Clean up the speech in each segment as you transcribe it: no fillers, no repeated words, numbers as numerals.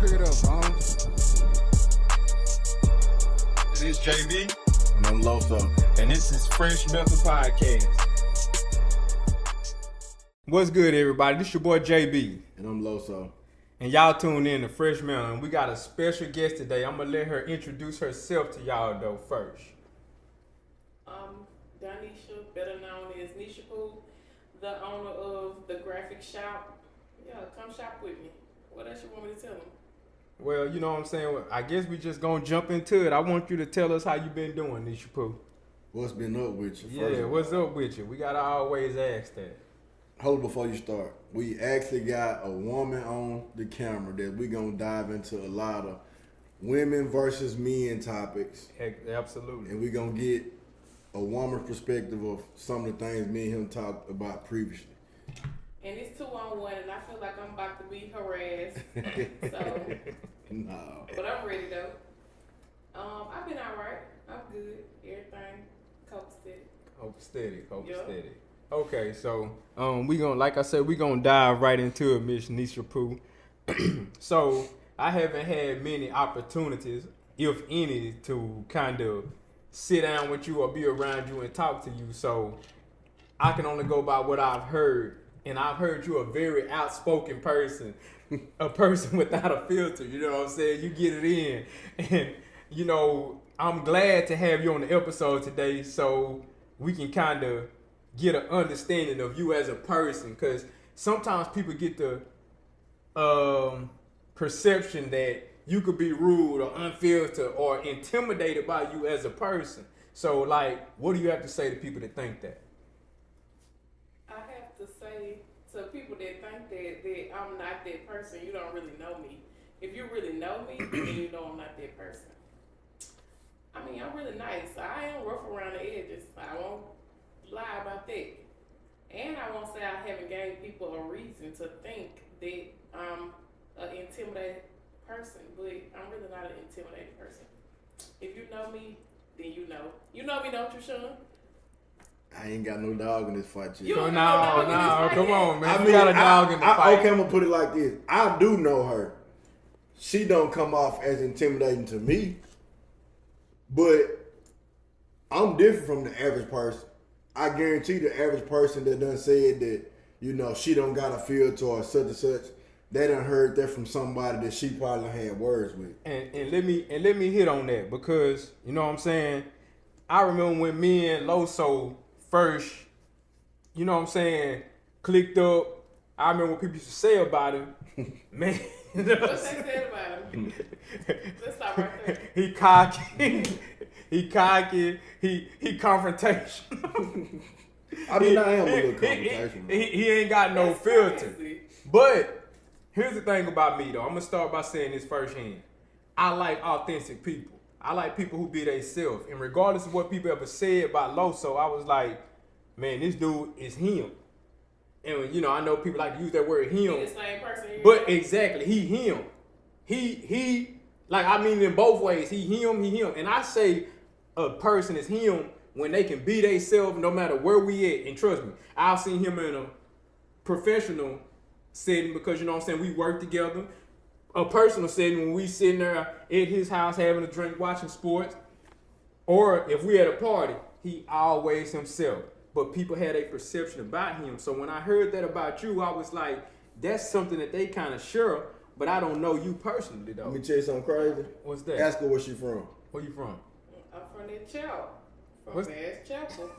Pick it up, Bones. This is JB. And I'm Lowso. And this is Phresh Mental Podcast. What's good, everybody? This your boy JB. And I'm Lowso. And y'all tuned in to Phresh Mental. And we got a special guest today. I'm going to let her introduce herself to y'all, though, first. Donnesha, better known as NeshaPooh, the owner of the Graphix Shoppe. Yeah, come shop with me. What else you want me to tell them? Well, you know what I'm saying? I guess we just going to jump into it. I want you to tell us how you been doing, NeshaPooh. What's been up with you? Yeah, what's up with you? We got to always ask that. Hold before you start. We actually got a woman on the camera that we going to dive into a lot of women versus men topics. Heck, absolutely. And we going to get a woman's perspective of some of the things me and him talked about previously. And it's 2-on-1, and I feel like I'm about to be harassed. So, No. but I'm ready though. I've been alright. I'm good. Everything copacetic. Steady. Okay, so we gonna, like I said, we gonna dive right into it, Miss NeshaPooh. So I haven't had many opportunities, if any, to kind of sit down with you or be around you and talk to you. So I can only go by what I've heard. And I've heard you a very outspoken person, a person without a filter. You know what I'm saying? You get it in. And, you know, I'm glad to have you on the episode today so we can kind of get an understanding of you as a person. Because sometimes people get the perception that you could be rude or unfiltered or intimidated by you as a person. So, like, what do you have to say to people that think that? I have to say to people that think that I'm not that person, you don't really know me. If you really know me, then you know I'm not that person. I mean, I'm really nice. I am rough around the edges. I won't lie about that. And I won't say I haven't gave people a reason to think that I'm an intimidated person, but I'm really not an intimidated person. If you know me, then you know. You know me, don't you, Sean? I ain't got no dog in this fight yet. You No, ain't got no dog in this come fight on, man. I We mean, got a dog in the fight. Okay, I'm gonna put it like this. I do know her. She don't come off as intimidating to me, but I'm different from the average person. I guarantee the average person that done said that, you know, she don't got a filter or such and such, they done heard that from somebody that she probably had words with. And let me hit on that because you know what I'm saying. I remember when me and Lowso first, you know what I'm saying, clicked up. I remember what people used to say about him. Man, What they said about him? Let's stop right there. he cocky, he confrontational. I mean, I am a little confrontational. He ain't got no That's filter. crazy. But here's the thing about me though. I'm gonna start by saying this firsthand. I like authentic people. I like people who be themselves. And regardless of what people ever said about Lowso, I was like, man, this dude is him. And you know, I know people like to use that word him. He the same person. But exactly, he him. He like I mean in both ways. He him. And I say a person is him when they can be themselves no matter where we at. And trust me, I've seen him in a professional setting because you know what I'm saying, we work together. A personal setting when we sitting there at his house having a drink, watching sports. Or if we at a party, he always himself. But people had a perception about him. So when I heard that about you, I was like, that's something that they kind of share, but I don't know you personally though. Let me tell you something crazy. What's that? Ask her where she from. Where you from? I'm from that chapel. From What's- Bass Chapel.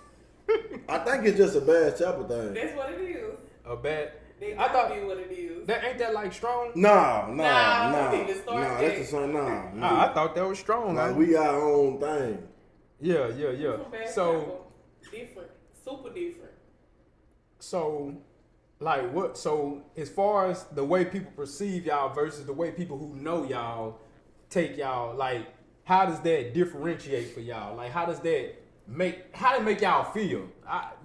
I think it's just a bad chapel thing. That's what it is. A bad. They I thought be what it is. that ain't that like strong. Nah, we need to start that's that. the song. I thought that was strong. Like Like, we our own thing. yeah. From Bass So Chapel. Different. Super different. So, like what? So as far as the way people perceive y'all versus the way people who know y'all take y'all, like how does that differentiate for y'all? Like how does that make y'all feel?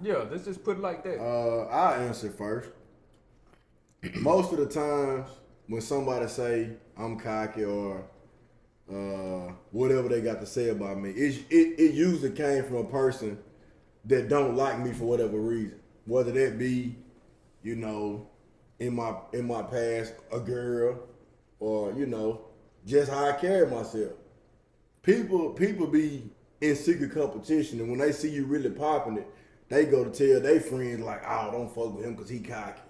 Let's just put it like that. I'll answer first. Most of the times when somebody say I'm cocky or whatever they got to say about me, it usually came from a person that don't like me for whatever reason. Whether that be, you know, in my past, a girl, or you know, just how I carry myself. People be in secret competition, and when they see you really popping it, they go to tell their friends like, "Oh, don't fuck with him because he cocky,"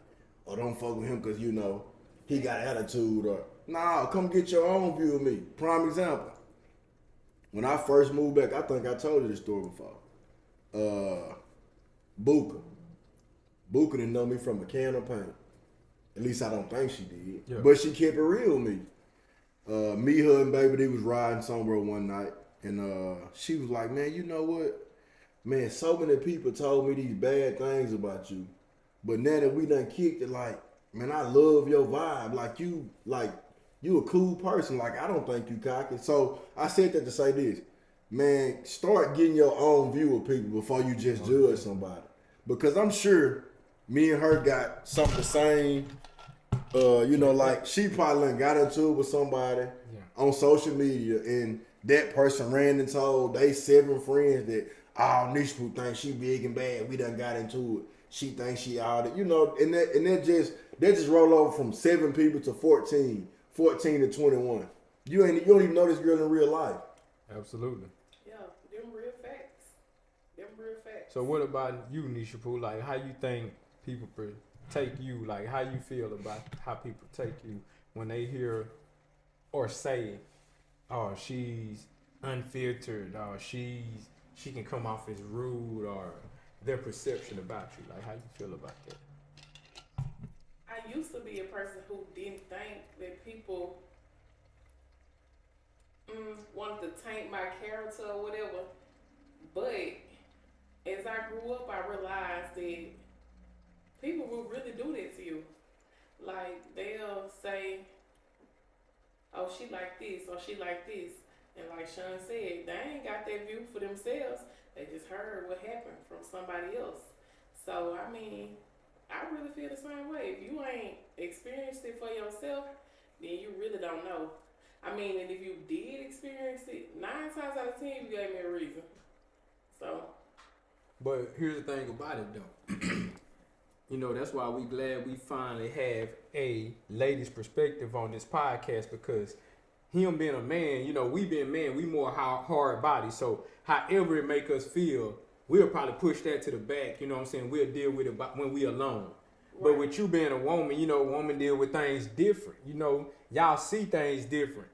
or "Don't fuck with him because you know he got attitude," or "Nah, come get your own view of me." Prime example. When I first moved back, I think I told you this story before. Buka didn't know me from a can of paint. At least I don't think she did. Yeah. But she kept it real with me. Me, her, and baby, they was riding somewhere one night, and she was like, "Man, you know what? Man, so many people told me these bad things about you, but now that we done kicked it, like, man, I love your vibe. You a cool person. Like, I don't think you cocky." So I said that to say this, man, start getting your own view of people before you just judge somebody, because I'm sure me and her got something the same. You know, like she probably done got into it with somebody on social media, and that person ran and told they 7 friends that, "Oh, NeshaPooh thinks she big and bad. We done got into it. She thinks she out it." You know, and that just roll over from 7 people to 14 to 21. You don't even know this girl in real life. Absolutely. Yeah, them real facts. Them real facts. So what about you, NeshaPooh? Like, how you think people take you? Like, how you feel about how people take you when they hear or say, "Oh, she's unfiltered," or she can come off as rude," or their perception about you? Like, how you feel about that? I used to be a person who didn't think that people wanted to taint my character or whatever. But as I grew up, I realized that people will really do that to you. Like, they'll say, "Oh, she like this," or "She like this." And like Sean said, they ain't got that view for themselves. They just heard what happened from somebody else. So, I mean, I really feel the same way. If you ain't experienced it for yourself, then you really don't know. I mean, and if you did experience it, 9 times out of 10, you gave me a reason. So. But here's the thing about it, though. You know, that's why we glad we finally have a lady's perspective on this podcast, because him being a man, you know, we being men, we more hard body. So however it make us feel, we'll probably push that to the back. You know what I'm saying? We'll deal with it when we alone. Right. But with you being a woman, you know, women deal with things different. You know, y'all see things different.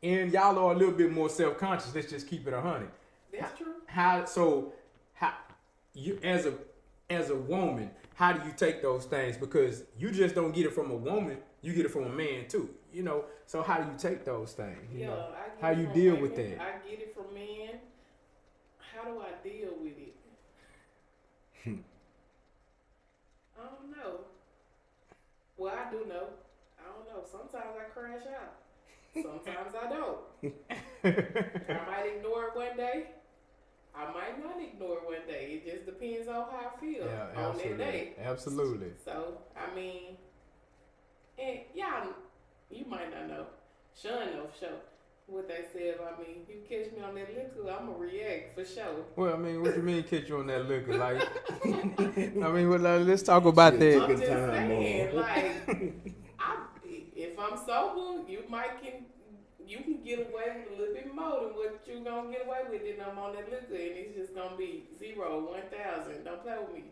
And y'all are a little bit more self-conscious. Let's just keep it 100. That's true. How you as a woman, how do you take those things? Because you just don't get it from a woman, you get it from a man too. You know, so how do you take those things? You know, I get how it you from deal women, with that? I get it from men. How do I deal with it? I don't know. Well, I do know. I don't know. Sometimes I crash out. Sometimes I don't. I might ignore it one day. I might not ignore it one day. It just depends on how I feel on that day. Absolutely. So, I mean, and y'all, you might not know. Sean know for sure what they said about me. You catch me on that liquor, I'm going to react for sure. Well, I mean, what you mean catch you on that liquor? Like, I mean, well, let's talk about that. I'm just saying, like, if I'm sober, you can get away with a little bit more than what you gonna get away with if I'm on that liquor, and it's just gonna be 0, 1,000. Don't play with me.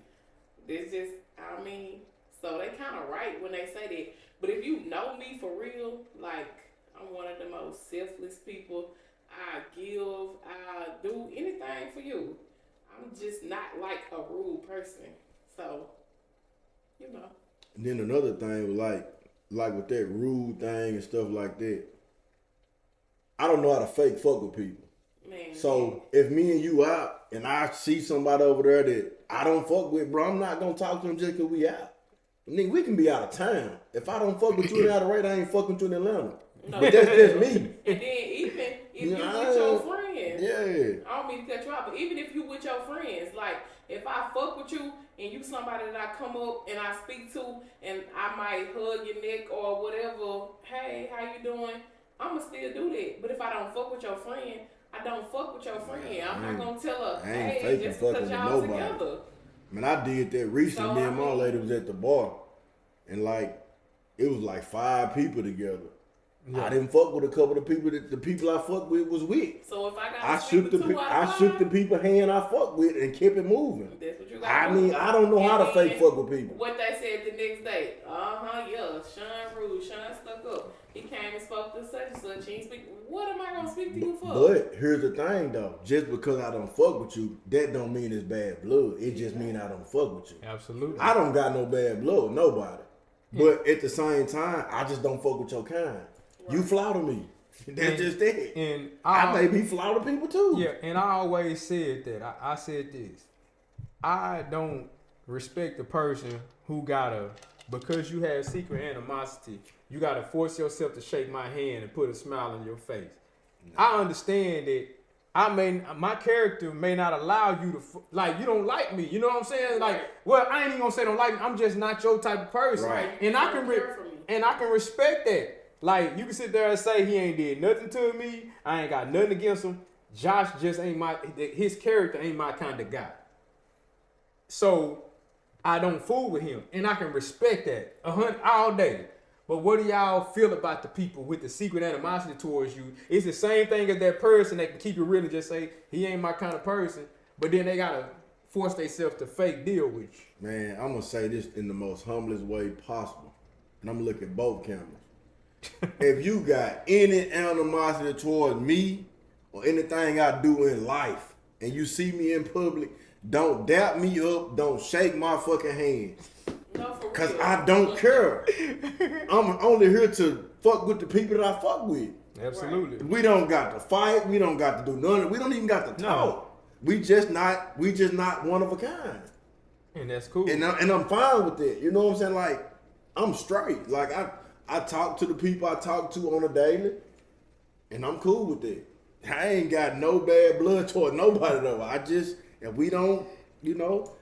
It's just, I mean, so they kind of right when they say that. But if you know me for real, like, I'm one of the most selfless people. I give, I do anything for you. I'm just not like a rude person. So, you know. And then another thing, like with that rude thing and stuff like that, I don't know how to fake fuck with people. Man, so if me and you out and I see somebody over there that I don't fuck with, bro, I'm not gonna talk to them just cause we out. Nigga, we can be out of town. If I don't fuck with you in Alvarado, I ain't fucking with you in Atlanta. No. But that's just me. And then even if you with your friends, yeah. I don't mean to cut you off, but even if you with your friends, like if I fuck with you and you somebody that I come up and I speak to and I might hug your neck or whatever, hey, how you doing? I'ma still do that. But if I don't fuck with your friend, I don't fuck with your friend. I'm not gonna tell her, hey, just because y'all together. Man, I did that recently. So, me and my lady was at the bar, and like it was like 5 people together. Yeah. I didn't fuck with a couple of people that the people I fucked with was with. So if I got I shook the people hand I fucked with and kept it moving. That's what you got. I mean, I don't know how to fake fuck with people. What they said the next day, yeah, Sean rude, Sean stuck up. He came and spoke to such and such. He ain't speak. What am I gonna speak to you for? But here's the thing though, just because I don't fuck with you, that don't mean it's bad blood. It just mean I don't fuck with you. Absolutely. I don't got no bad blood with nobody. But at the same time, I just don't fuck with your kind. Right. You flatter me. That's just it. And I may be flatter people too. Yeah, and I always said that. I said this. I don't respect the person who because you have secret animosity, you gotta force yourself to shake my hand and put a smile on your face. No. I understand that my character may not allow you to, you don't like me. You know what I'm saying? Like, well, I ain't even gonna say don't like me. I'm just not your type of person. Right. And I can respect that. Like, you can sit there and say he ain't did nothing to me. I ain't got nothing against him. Josh just ain't his character ain't my kind of guy. So I don't fool with him, and I can respect that all day. But what do y'all feel about the people with the secret animosity towards you? It's the same thing as that person that can keep it real and just say, he ain't my kind of person, but then they got to force themselves to fake deal with you. Man, I'm going to say this in the most humblest way possible, and I'm going to look at both cameras. If you got any animosity towards me or anything I do in life, and you see me in public, don't dap me up, don't shake my fucking hand. No, for Cause real. I don't care. I'm only here to fuck with the people that I fuck with. Absolutely. Right. We don't got to fight. We don't got to do nothing. We don't even got to talk. We just not one of a kind. And that's cool. And I'm fine with that. You know what I'm saying? Like, I'm straight. Like, I talk to the people I talk to on a daily, and I'm cool with that. I ain't got no bad blood toward nobody though. If we don't,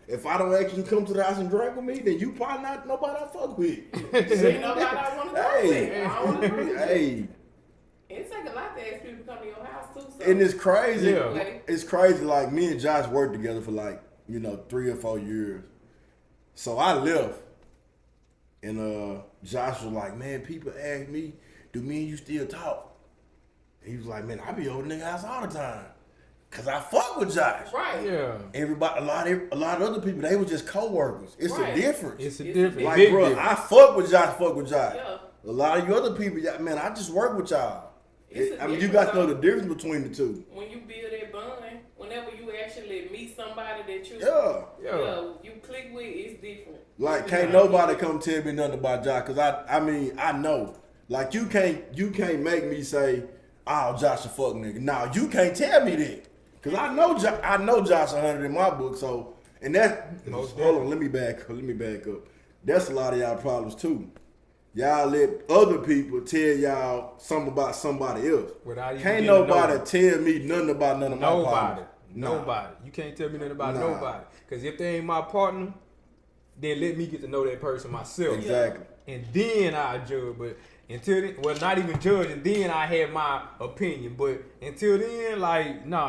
if I don't actually come to the house and drink with me, then you probably not nobody I fuck with. Ain't nobody I want to talk with. I don't wanna agree with you. Hey. It take a lot to ask people to come to your house too. So. And it's crazy. Yeah. It's crazy. Like, me and Josh worked together for 3 or 4 years. So I left. And Josh was like, man, people ask me, do me and you still talk? And he was like, man, I be over nigga house all the time. Cause I fuck with Josh. Right. Yeah. Everybody, a lot of other people, they were just co-workers. It's a difference. It's a difference. Like, Big bro, difference. I fuck with Josh. Yeah. A lot of you other people, man, I just work with y'all. You got to know the difference between the two. When you build that bond, whenever you actually meet somebody that you click with, it's different. Like, can't nobody come tell me nothing about Josh, cause I know. Like, you can't make me say, oh, Josh a fuck nigga. No, you can't tell me that. Cause I know Josh 100 in my book, so, and that, hold on, let me back up. That's a lot of y'all problems too. Y'all let other people tell y'all something about somebody else. Can't nobody tell me nothing about none of my partners. Nobody. You can't tell me nothing about nobody. Cause if they ain't my partner, then let me get to know that person myself. Exactly. And then I judge. But until then, well, not even judge, and then I have my opinion. But until then,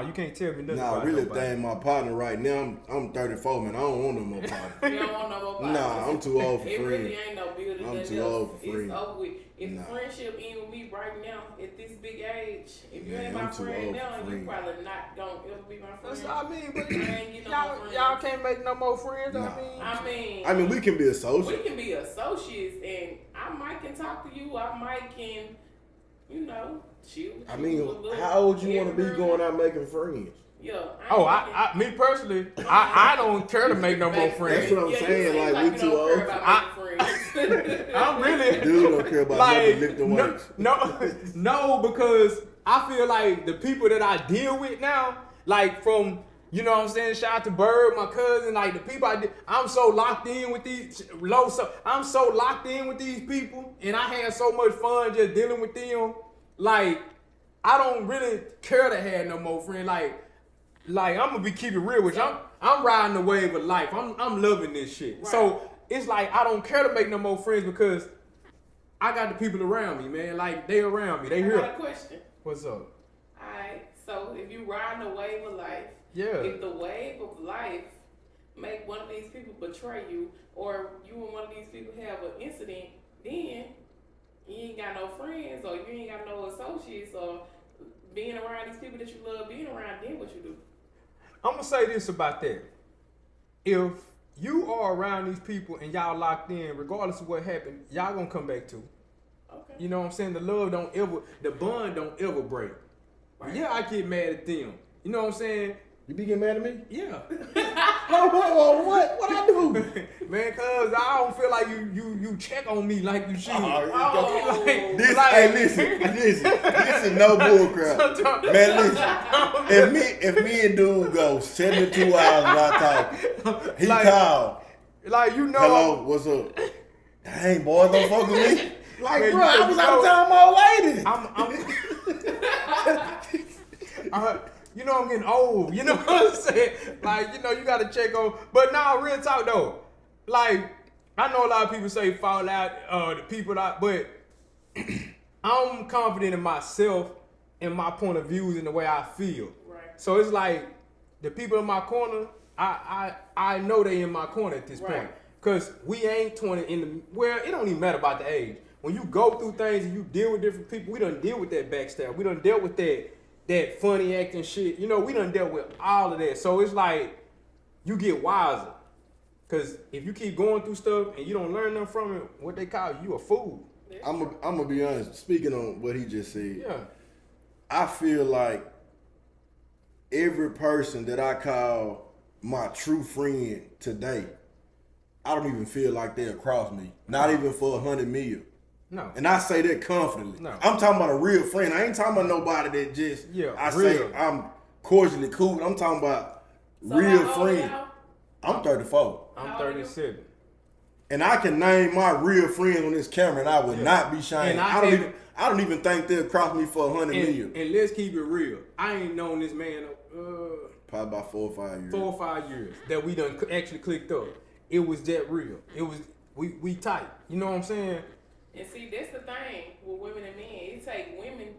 you can't tell me nothing about really nobody. think my partner right now, I'm 34, man. I don't want no more partner. You don't want no more partner. Nah, I'm too old for It friends. really ain't no building. I'm too old for friends. It's over with. If the friendship end with me right now at this big age, if you ain't my friend now, you probably not gonna ever be my friend. That's what I mean, but I ain't get no more friends. y'all can't make no more friends. Nah. I mean, we can be associates. We can be associates, and I might can talk to you. I might can, chill. I mean, how old you want to be going out making friends? Yeah. Me personally, I don't care to make no more friends. That's what I'm saying. Like, we too old. I'm really Dude don't care about nothing lifting weights. No, because I feel like the people that I deal with now, like from, you know what I'm saying, shout out to Bird, my cousin, like the people I'm so locked in with these Lowso. I'm so locked in with these people, and I had so much fun just dealing with them. Like, I don't really care to have no more friends. Like I'm gonna be keeping real with you. I'm riding the wave of life. I'm loving this shit. Right. So it's like I don't care to make no more friends because I got the people around me, man. Like, they around me. They here. I got a question. What's up? Alright, so if you riding the wave of life, if the wave of life make one of these people betray you, or you and one of these people have an incident, then you ain't got no friends or you ain't got no associates or being around these people that you love being around, then what you do? I'm gonna say this about that. If you are around these people and y'all locked in, regardless of what happened, y'all gonna come back too. Okay. You know what I'm saying? The love don't ever, the bond don't ever break. Right. Yeah, I get mad at them. You know what I'm saying? You be getting mad at me? Yeah. What I do? Man, cause I don't feel like you check on me like you should. Oh. This, Like- hey, listen, no bullcrap. Man, listen, if me and dude go 72 hours without talking, he Like- call. Like you know, Hello, what's up? Dang, boy, don't fuck with me. Like, Man, bro, I was you out of know- time all lady. you know I'm getting old. You know what I'm saying? Like, you know, you gotta check on. But nah, real talk though. Like, I know a lot of people say fall out, the people that, but I'm confident in myself and my point of views and the way I feel. Right. So it's like the people in my corner, I know they in my corner at this point. Right. Cause we ain't 20 in the, well, it don't even matter about the age. When you go through things and you deal with different people, we done deal with that backstab. We done dealt with that funny acting shit. You know, we done dealt with all of that. So it's like you get wiser. Cause if you keep going through stuff and you don't learn nothing from it, what they call you a fool. I'm gonna be honest. Speaking on what he just said, Yeah. I feel like every person that I call my true friend today, I don't even feel like they'll cross me. Not even for 100 million. No. And I say that confidently. No. I'm talking about a real friend. I ain't talking about nobody that just, Yeah, I real. say I'm cordially cool. I'm talking about So real how old friend. y'all? I'm 34. I'm How old are you? 37. And I can name my real friends on this camera and I would not be shamed. And I don't even think they'll cross me for 100 million. And let's keep it real. I ain't known this man Probably about 4 or 5 years. 4 or 5 years that we done actually clicked up. It was that real. It was we tight. You know what I'm saying? And see, that's the thing with women and men. It take women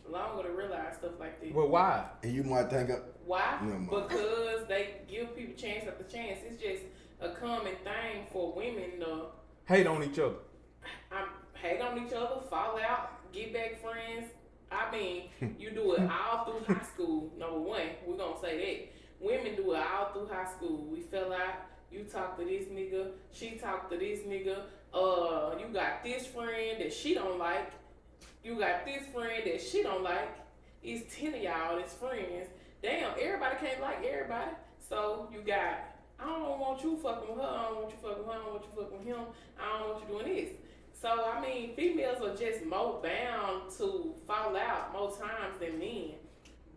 longer to realize stuff like this. Well, why? And you might think, Why? Never mind. Because they give people chance after chance. It's just a common thing for women to Hate on each other. hate on each other, fall out, get back friends. I mean, you do it all through high school. Number one, we're gonna say that. Women do it all through high school. We fell out. You talk to this nigga. She talk to this nigga. You got this friend that she don't like. You got this friend that she don't like. It's 10 of y'all that's friends. Damn, everybody can't like everybody. So you got, I don't want you fucking with her. I don't want you fucking with her. I don't want you fucking with him. I don't want you doing this. So, I mean, females are just more bound to fall out more times than men.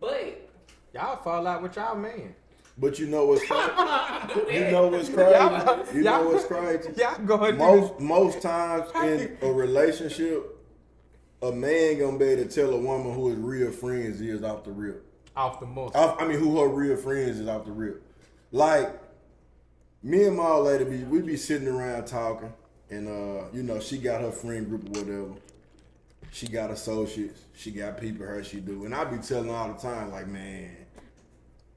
But, Y'all fall out with y'all man. but you know what's crazy? do You that. know what's crazy? Y'all- You know y'all- what's crazy? Y'all go ahead and Most times in a relationship, a man gonna be able to tell a woman who his real friends is off the rip. off the muscle. I mean, who her real friends is off the rip. Like, me and my old lady, we be sitting around talking, and you know, she got her friend group or whatever. She got associates. She got people her she do, and I be telling her all the time, like, man,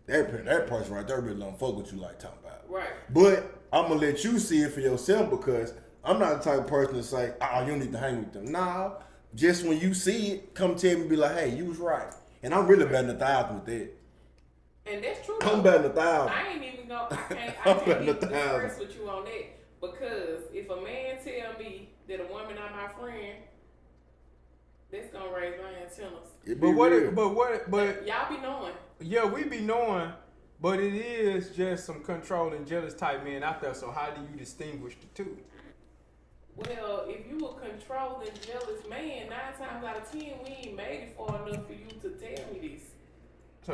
that person right there really don't fuck with you like talking about. Right. But I'm gonna let you see it for yourself because I'm not the type of person to say, oh, you need to hang with them. Nah, just when you see it, come tell me, be like, hey, you was right. And I'm really betting 1,000 with that. And that's true. I'm though. betting 1,000. I ain't even gonna, I can't I'm even betting disperse 1,000. with you on that. Because if a man tell me that a woman not my friend, that's gonna raise my antennas. It be But what? real. But Y'all be knowing. yeah, we be knowing. But it is just some controlling, jealous type men out there. So how do you distinguish the two? Well, if you a controlling, jealous man, 9 times out of 10, we ain't made it far enough for you to tell me this. So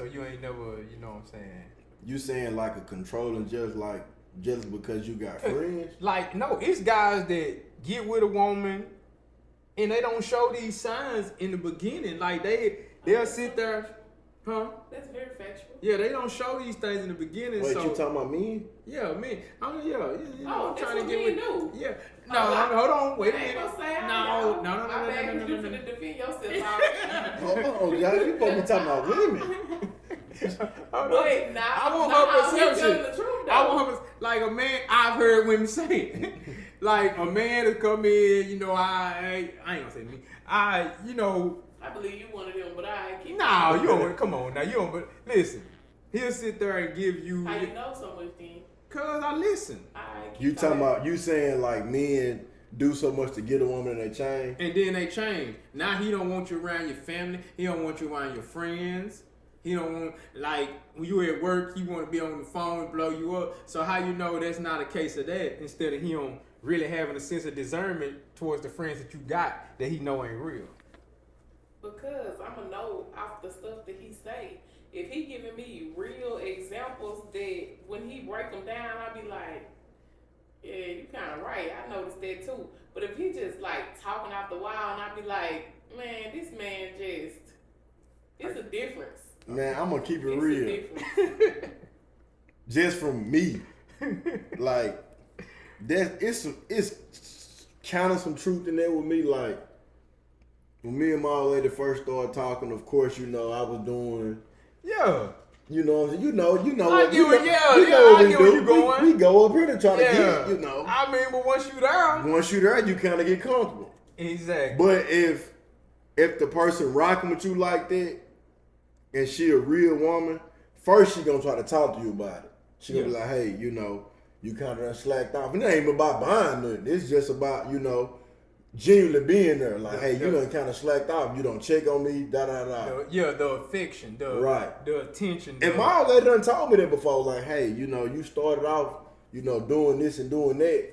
you ain't never, you know what I'm saying? You saying like a controlling just because you got friends? Like, no, it's guys that get with a woman and they don't show these signs in the beginning. Like they'll sit there, huh? That's very factual. Yeah, they don't show these things in the beginning. Wait, so you talking about me? yeah, man, you know, Oh, I'm that's trying what to get men with. do. Yeah, Oh, no, hold on, wait a I ain't minute. gonna say I No, know. no. My bad, you finna defend yourself already. Oh, y'all, you supposed to be talking about women. Hold on. But nah, I want nah, her I'm perception. telling the truth, though. I want her like a man. I've heard women say it. like a man to come in, you know, I ain't gonna say me. You know. I believe you one of them, but I keep. No, you don't. Come on now, you don't. But listen, he'll sit there and give you. How you know so much then? Cause I listen. You talking about you saying like men do so much to get a woman and they change, and then they change. Now he don't want you around your family. He don't want you around your friends. He don't want, like, when you at work, he want to be on the phone and blow you up. So how you know that's not a case of that? Instead of him really having a sense of discernment towards the friends that you got that he know ain't real. Because I'ma know off the stuff that he say. If he giving me real examples that when he break them down, I be like, yeah, you kind of right. I noticed that too. But if he just like talking off the wall, and I be like, man, this man just, it's a difference. Man, I'm gonna keep it It's real. a difference. Just from me, like it's kind of some truth in there with me. Like when me and my old lady first started talking, of course, you know, I was doing. Yeah. You know what I'm saying? You know I what get you where know you what we do. going. We go up here to try to Yeah. get, you know. I mean, but once you there. Once you're there, you kind of get comfortable. Exactly. But if the person rocking with you like that, and she a real woman, first she gonna try to talk to you about it. She gonna be like, hey, you know, you kind of done slacked off. And it ain't about buying nothing. It's just about, you know, genuinely being there. Like, hey, you done kind of slacked off. You don't check on me, da-da-da. The affection, the attention. And my old lady done told me that before. Like, hey, you know, you started off, you know, doing this and doing that.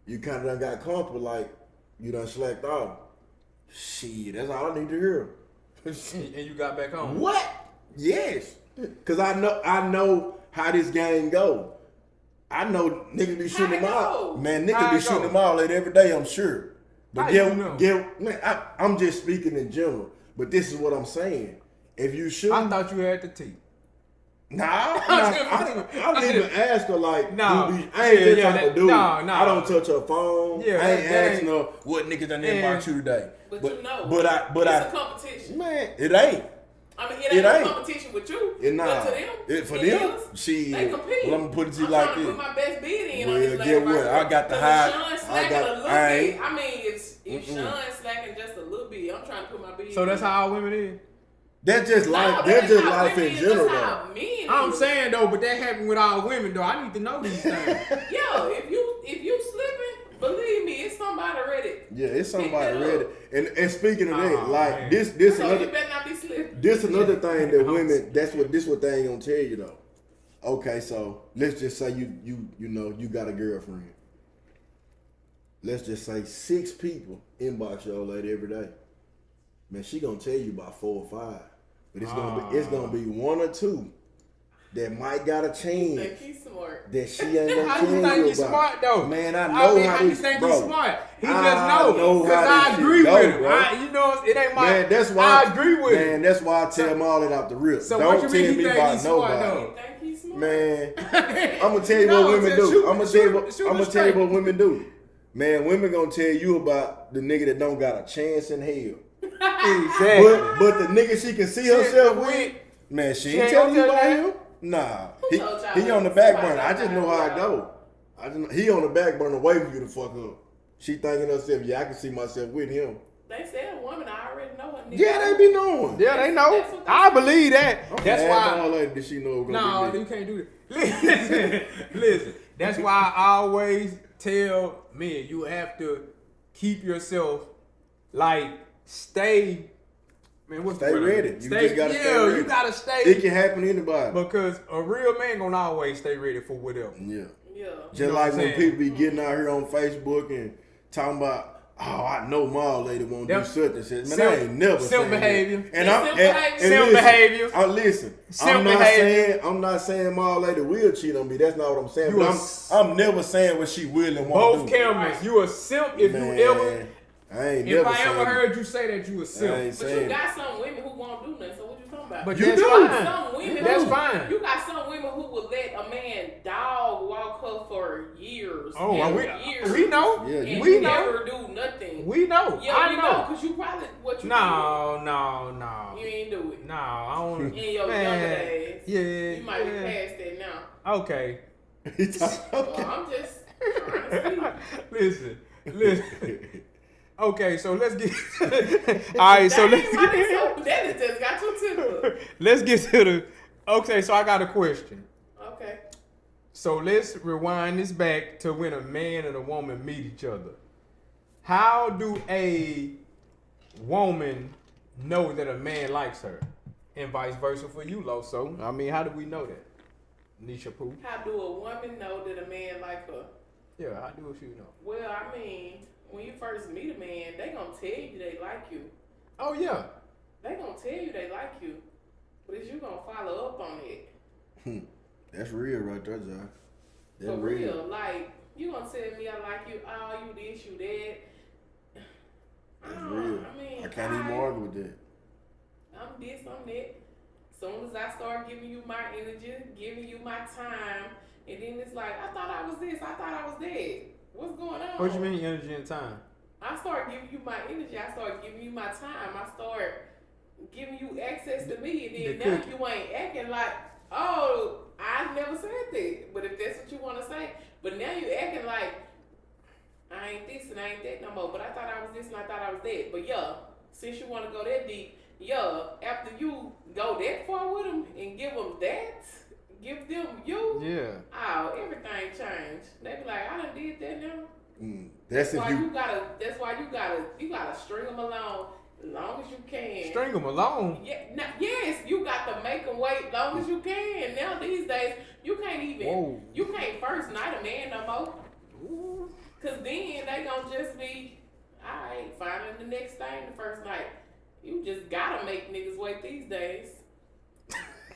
You kind of done got comfortable. Like, you done slacked off. Shit, that's all I need to hear. And you got back on. What? Yes. Cause I know how this game go. I know niggas be shooting them out. Man, niggas be shooting them out like every day, I'm sure. But I'm just speaking in general. But this is what I'm saying. If you shoot, I thought you had the tea. Nah, I didn't even ask her like, no, I ain't that type of dude. No. I don't touch her phone. Yeah, I ain't asking her what niggas done inbox you today. But you know, it's a competition. Man, it ain't. I mean, it ain't a competition with you. But to them, for them, they compete. Well, I'm gonna put it to you like this. I'm trying to put my best bid in. Well, get what? I got the high. Sean slacking a little bit. I mean, if Sean slacking just a little bit, I'm trying to put my bid. So that's how all women is. That's just life. That's just life in general, though. I'm saying though, but that happened with all women though. I need to know these things. Yo, if you slipping, believe me, it's somebody ready. Yeah, it's somebody ready. And speaking of that, like man. this so another. You better not be slipping. This another thing that women. This what they ain't gonna tell you though. Okay, so let's just say you know you got a girlfriend. Let's just say 6 people inbox your old lady every day. Man, she gonna tell you about 4 or 5. But it's gonna be 1 or 2 that might got a chance. Think he's smart. That she ain't gonna how tell you you think he's smart though? Man, I know how you think he's smart. He just know because I agree with him. You know, it ain't my. Man, that's why I agree with him. Man, that's why I tell him all that out the rip. So don't what you tell mean me he think about he's smart nobody. though? Think he's smart? Man, I'm gonna tell you what women do. I'm gonna tell you what women do. Man, women gonna tell you about the nigga that don't got a chance in hell. Exactly. But the nigga she can see herself with, man, she ain't telling you about him. Nah, he on the back burner. I just know how it go. He on the back burner waiting for you to fuck up. She thinking herself, yeah, I can see myself with him. They said a woman, I already know her nigga. Yeah, they be knowing. Yeah, they know. I believe that. That's why. All lady, did she know? No, you can't do that. Listen. That's why I always tell men you have to keep yourself like stay. Man, what's stay ready. You just gotta stay ready. You gotta stay. It can happen to anybody. Because a real man gonna always stay ready for whatever. Yeah. Yeah. Just like when people be getting out here on Facebook and talking about, oh, I know my old lady won't do such and such. Man, I ain't never saying behavior. That. Simp behavior. Listen, I'm not saying my old lady will cheat on me. That's not what I'm saying. But I'm never saying what she will and won't do. Both cameras. You a simp if man, you ever. If I ever heard you say that, you a simp. But you got some women who won't do nothing. So what you talking about? But you that's do. fine. Some women that's fine. You got some women who will let a man dog walk her for years. Oh, years. We know. Yeah, and we never do nothing. We know. Yeah, I know. Because you probably what you No. You ain't do it. No, I don't. In your younger days. Yeah. You might be past that now. Okay. Well, I'm just trying to see. Listen. Okay, so let's get. All right, so let's get. That just got too typical. Let's get to the. Okay, so I got a question. Okay. So let's rewind this back to when a man and a woman meet each other. How do a woman know that a man likes her, and vice versa for you, Lowso? I mean, how do we know that, NeshaPooh? How do a woman know that a man like her? Yeah, how do she know? Well, I mean, when you first meet a man, they gonna tell you they like you. Oh yeah. They gonna tell you they like you, but is you gonna follow up on it? That's real right there, John. That's For real, like you gonna tell me I like you, oh you this, you that. That's real. I mean, I can't even argue with that. I'm this, I'm that. Soon as I start giving you my energy, giving you my time, and then it's like, I thought I was this, I thought I was that. What's going on? What you mean energy and time? I start giving you my energy, I start giving you my time, I start giving you access to me, and then now you ain't acting like, oh, I never said that. But if that's what you want to say, but now you acting like, I ain't this and I ain't that no more, but I thought I was this and I thought I was that. But yeah, since you want to go that deep, yeah, after you go that far with them and give them that, give them you, Yeah. oh, everything changed. They be like, I done did that now. That's if why you. That's why you gotta string them along as long as you can. String them along. Yeah, yes, you got to make them wait as long as you can. Now these days, you can't even, you can't first night a man no more. Ooh. Cause then they gonna just be, alright, finding the next thing the first night. You just gotta make niggas wait these days.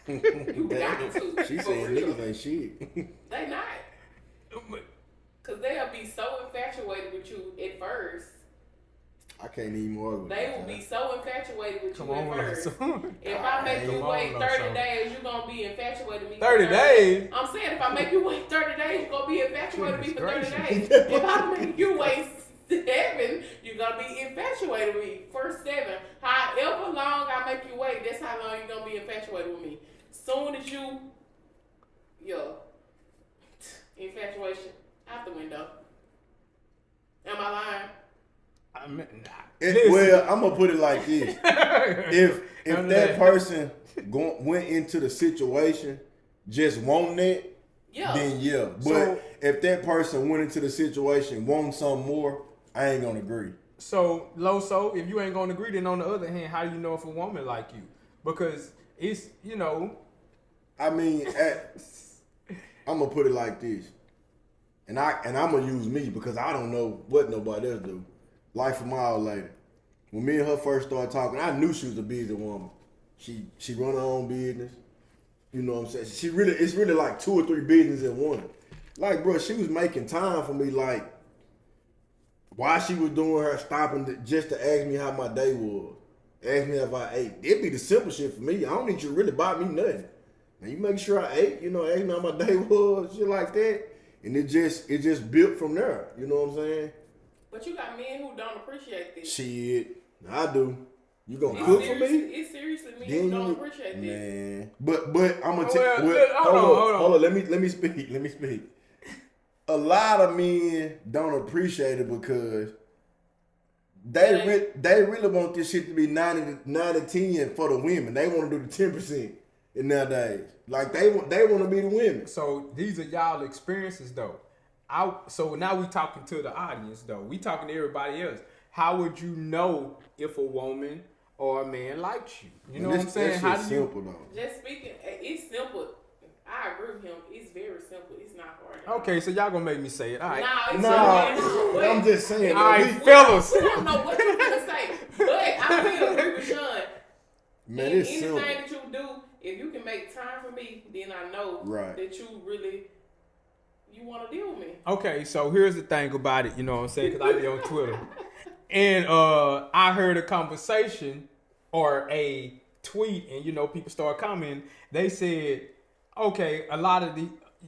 You got to. She for saying real. niggas ain't shit. They not. Cause they'll be so infatuated with you at first. I can't even argue with They that. will be so infatuated with Come you on, at first. Lowso. If I make you Come wait on, 30 Lowso. days, you're gonna be infatuated with me. 30 days? I'm saying if I make you wait 30 days, you're gonna be infatuated with me for 30 Goodness days. gracious. If I make you wait 7, you're gonna be infatuated with me for 7. However long I make you wait, that's how long you're gonna be infatuated with me. Soon as you, infatuation out the window. Am I lying? I mean, Well, I'm gonna put it like this: if that person went into the situation just wanting it, Yeah. then yeah. But So- if that person went into the situation wanting something more, I ain't gonna agree. So, Lowso, if you ain't gonna agree, then on the other hand, how do you know if a woman like you? Because it's, I mean, I'm gonna put it like this, and I'm gonna use me because I don't know what nobody else do. Life a mile later, when me and her first started talking, I knew she was a busy woman. She run her own business. You know what I'm saying? It's really like 2 or 3 businesses in one. Like, bro, she was making time for me. Like, while she was doing her stopping just to ask me how my day was, ask me if I ate. It'd be the simple shit for me. I don't need you to really buy me nothing. And you make sure I ate. Ask me how my day was, shit like that. And it just built from there. You know what I'm saying? But you got men who don't appreciate this. Shit, I do. You gonna It's cook for seriously- me? It's seriously men Then who don't you- appreciate this. Man, but I'm gonna Well, tell. hold on. Hold on. Let me speak. A lot of men don't appreciate it because they really want this shit to be 90-10 for the women. They want to do the 10% in nowadays. Like they want to be the women. So these are y'all experiences though. So now we talking to the audience though. We talking to everybody else. How would you know if a woman or a man likes you? You know what I'm saying? How do you? Simple though. Just speaking, it's simple. I agree with him. It's very simple. It's not hard. Okay, so y'all gonna make me say it. All right. No, I'm just saying. All right, though, fellas. We don't know what you're gonna say, but I will agree with Sean. man, In it's simple. anything that you do, if you can make time for me, then I know Right. that you really want to deal with me. Okay, so here's the thing about it. You know what I'm saying? Because I be on Twitter, and I heard a conversation or a tweet, and people start commenting. They said, okay, a lot of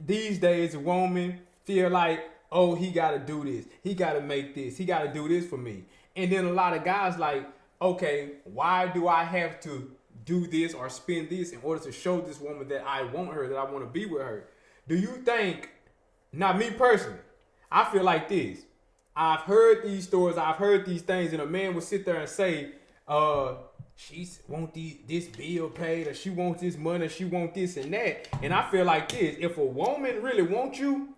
these days, a woman feel like, oh, he got to do this, he got to make this, he got to do this for me, and then a lot of guys like, okay, why do I have to do this or spend this in order to show this woman that I want her, that I want to be with her? Do you think? Not me personally. I feel like this. I've heard these stories. I've heard these things, and a man will sit there and say, she want this bill paid, or she wants this money, or she want this and that. And I feel like this. If a woman really wants you,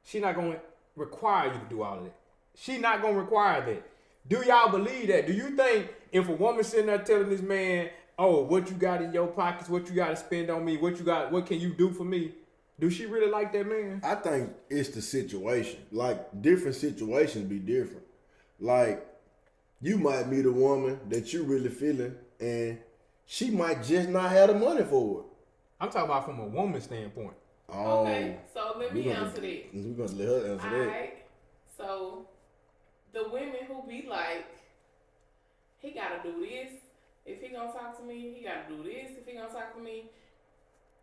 she not going to require you to do all of that. She not going to require that. Do y'all believe that? Do you think if a woman sitting there telling this man, oh, what you got in your pockets, what you got to spend on me, what can you do for me? Do she really like that man? I think it's the situation. Like, different situations be different. Like, you might meet a woman that you really feeling, and she might just not have the money for it. I'm talking about from a woman's standpoint. Oh, Okay, so let me answer that. We're going to let her answer that. Alright, so the women who be like, he gotta do this. If he gonna talk to me, he gotta do this. If he gonna talk to me,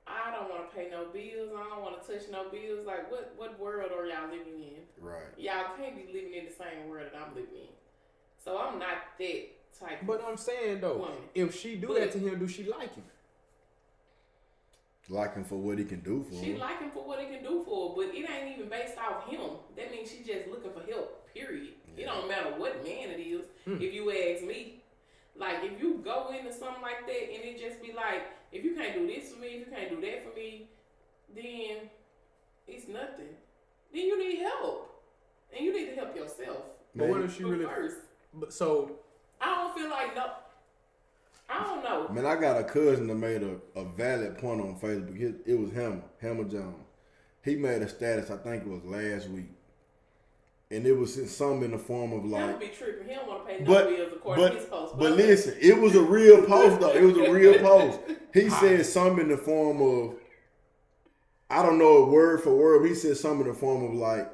I don't want to pay no bills. I don't want to touch no bills. Like, what world are y'all living in? Right. Y'all can't be living in the same world that I'm living in. So I'm not that type. But I'm saying though, woman. if she do that to him, do she like him? Like him for what he can do for She him. like him for what he can do for her, but it ain't even based off him. That means she just looking for help, period. Yeah. It don't matter what man it is, if you ask me. Like, if you go into something like that and it just be like, if you can't do this for me, if you can't do that for me, then it's nothing. Then you need help. And you need to help yourself. But what if she really first? But so I don't feel like no. I don't know. Man, I got a cousin that made a valid point on Facebook. It was Hammer Jones. He made a status, I think it was last week. And it was something in the form of like... That would be tripping. He don't want to pay no bills according to his post. But listen, it was a real post though. It was a real post. He said something in the form of... I don't know it word for word, but he said something in the form of like,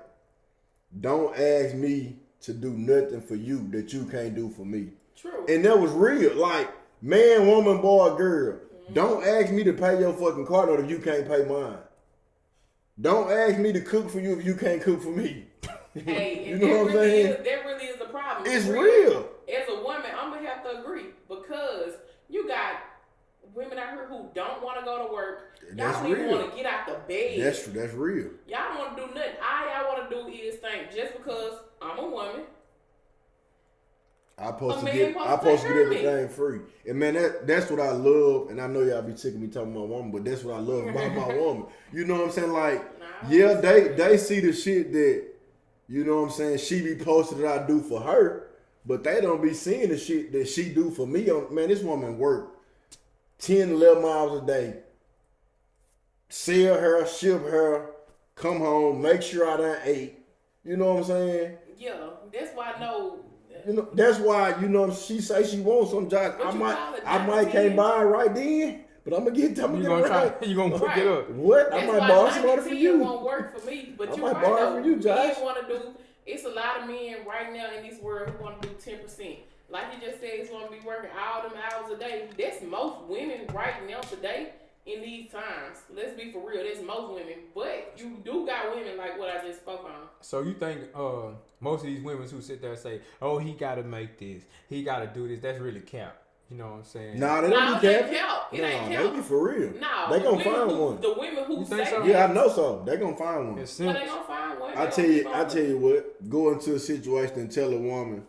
don't ask me to do nothing for you that you can't do for me. True. And that was real. Like, man, woman, boy, girl. Mm-hmm. Don't ask me to pay your fucking car note if you can't pay mine. Don't ask me to cook for you if you can't cook for me. Hey, you know what I'm saying? That really is a problem. It's real. As a woman, I'm going to have to agree because you got women out here who don't want to go to work. Y'all don't even want to get out the bed. That's real. Y'all don't want to do nothing. All y'all want to do is think just because I'm a woman. I'm supposed to get everything free. And man, that's what I love. And I know y'all be sick of me talking about my woman, but that's what I love about my woman. You know what I'm saying? Like, yeah, they see the shit that, you know what I'm saying, she be posting that I do for her, but they don't be seeing the shit that she do for me. Man, this woman work 10, 11 miles a day. Sell her, ship her, come home, make sure I done ate. You know what I'm saying? Yeah, that's why I know. You know, that's why, you know, she say she wants some jobs. I might can't buy it right then, but I'm gonna get it right. You gonna pick it up. What? That's I might borrow some money for you. It won't work for me, but you might borrow for you, Josh. Men want to do. It's a lot of men right now in this world who want to do 10%. Like you just said, he's want to be working all them hours a day. That's most women right now today in these times. Let's be for real. That's most women, but you do got women like what I just spoke on. So you think most of these women who sit there and say, "Oh, he got to make this, he got to do this," that's really cap. You know what I'm saying? Nah, they don't be capping. It ain't cap. They be for real. Nah, they gonna find one. The women who say so? Yeah, I know so. They gonna find one. well, they gonna find one. I tell you what. Go into a situation and tell a woman,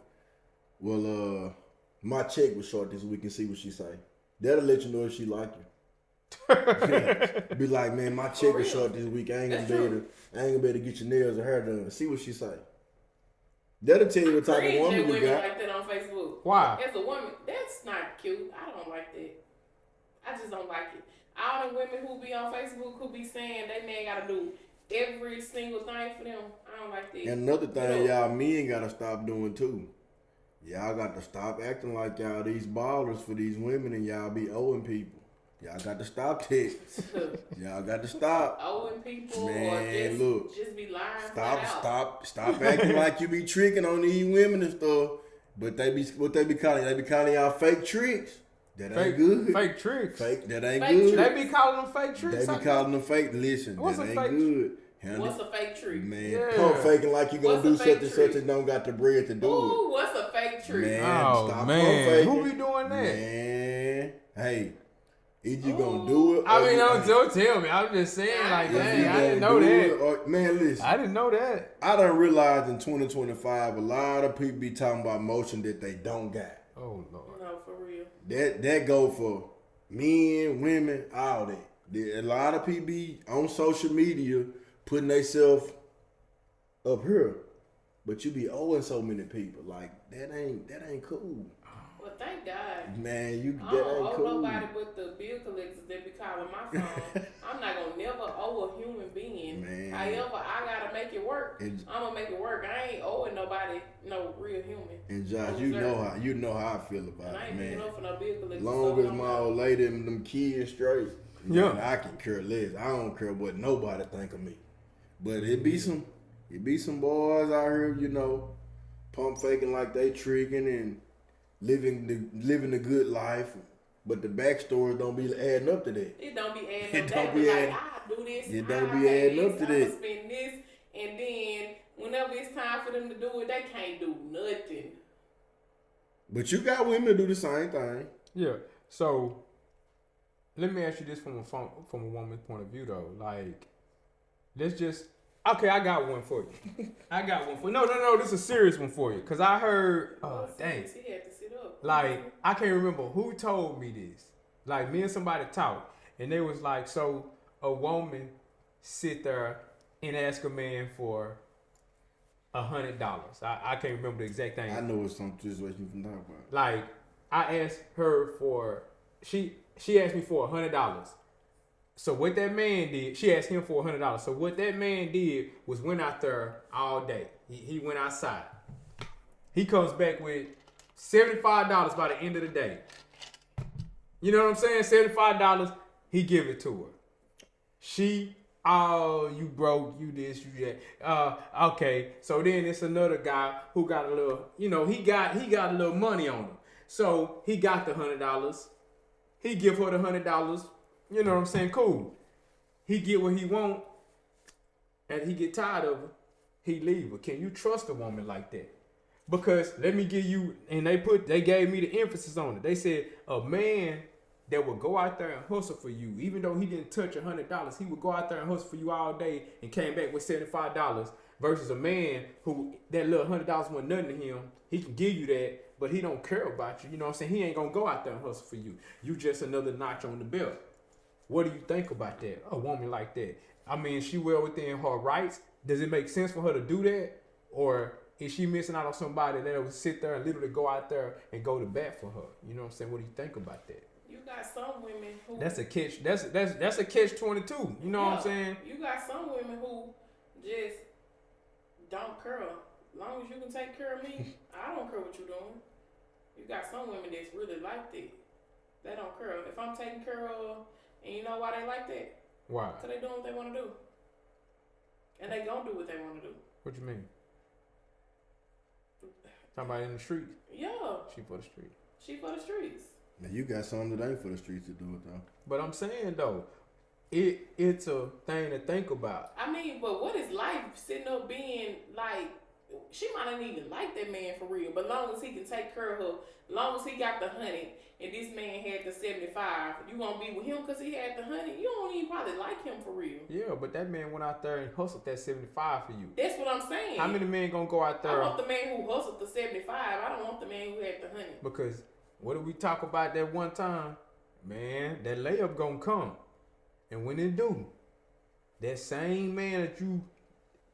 well, my check was short this week and see what she say. That'll let you know if she like you. Be like, man, my check was short this week. I ain't gonna be able to get your nails or hair done. See what she say. That'll tell you what type of woman you got. Like that on Facebook. Why? As a woman, that's not cute. I don't like that. I just don't like it. All the women who be on Facebook who be saying they man gotta do every single thing for them. I don't like that. And another thing, y'all men gotta stop doing too. Y'all got to stop acting like y'all these ballers for these women and y'all be owing people. Y'all got to stop that. Y'all got to stop. Owing people, man, or just be lying. Stop acting like you be tricking on these women and stuff. But they be calling? They be calling y'all fake tricks. That ain't good. Fake tricks. That ain't fake good. They be calling them fake tricks. They be calling them fake. Listen, What's that a ain't fake good. What's a fake trick? Man, pump faking like you gonna do such and such and don't got the bread to do it. Ooh, what's a fake trick? Man, oh, stop man. pump faking. Who be doing that? Man, hey, Either you gonna do it. I or mean, you ain't. don't tell me. I'm just saying, like, If you dang, I gonna didn't know do that. it or- man, listen. I didn't know that. I done realized in 2025, a lot of people be talking about motion that they don't got. Oh Lord. No, for real. That go for men, women, all that. A lot of people be on social media putting themselves up here, but you be owing so many people. Like that ain't cool. Well, thank God. Man, you I that don't ain't owe cool. nobody but the bill collectors that be calling my phone. I'm not gonna never owe a human being. Man. However, I gotta make it work. And- I'm gonna make it work. I ain't owing nobody no real human. And Josh, No you reserve. know how I feel about And I it, ain't picking man. up for no bill collectors. Long so as I'm my not- old lady and them kids straight, Yeah. man, I can care less. I don't care what nobody think of me. But it be some boys out here, you know, pump faking like they tricking and living the good life. But the backstory don't be adding up to that. It don't be adding It up. don't They be be like, adding- I do this. it don't I be pay adding up this, to I'ma that. spend this, and then whenever it's time for them to do it, they can't do nothing. But you got women to do the same thing. Yeah. So let me ask you this from a woman's point of view though. Like, let's just I got one for you. I got one for you. No. This is a serious one for you. Cause I heard dang. He had to sit up. Like, I can't remember who told me this. Like, me and somebody talked, and they was like, so a woman sit there and ask a man for $100. I can't remember the exact thing. I know it's some situation you can talk about. Like, I asked her for she asked me for $100. So what that man did, she asked him for $100. So what that man did was went out there all day. He went outside. He comes back with $75 by the end of the day. You know what I'm saying? $75, he give it to her. She, oh, you broke, you this, you that. Okay. So then it's another guy who got a little, you know, he got a little money on him. So he got the $100. He give her the $100. You know what I'm saying? Cool. He get what he want, and he get tired of her. He leave her. Can you trust a woman like that? Because let me give you, and they gave me the emphasis on it. They said a man that would go out there and hustle for you, even though he didn't touch $100, he would go out there and hustle for you all day and came back with $75 versus a man who that little $100 wasn't nothing to him. He can give you that, but he don't care about you. You know what I'm saying? He ain't gonna go out there and hustle for you. You just another notch on the belt. What do you think about that? A woman like that. I mean, she well within her rights. Does it make sense for her to do that? Or is she missing out on somebody that will sit there and literally go out there and go to bat for her? You know what I'm saying? What do you think about that? You got some women who That's a catch. That's a catch 22. You know what I'm saying? You got some women who just don't care. As long as you can take care of me, I don't care what you're doing. You got some women that's really like that. They don't care. If I'm taking care of, and you know why they like that? Why? Because they doing what they want to do. And they gonna do what they want to do. What you mean? Talking about in the streets. Yeah. She for the street. She for the streets. Now you got some that ain't for the streets to do it though. But I'm saying though, it's a thing to think about. I mean, but what is life sitting up being like? She might not even like that man for real, but long as he can take care of her, long as he got the 100 and this man had the 75, you gonna be with him because he had the 100. You don't even probably like him for real. Yeah, but that man went out there and hustled that 75 for you. That's what I'm saying. How many men gonna go out I there? want the man who hustled the 75. I don't want the man who had the 100. Because what did we talk about that one time? Man, that layup gonna come. And when it do, that same man that you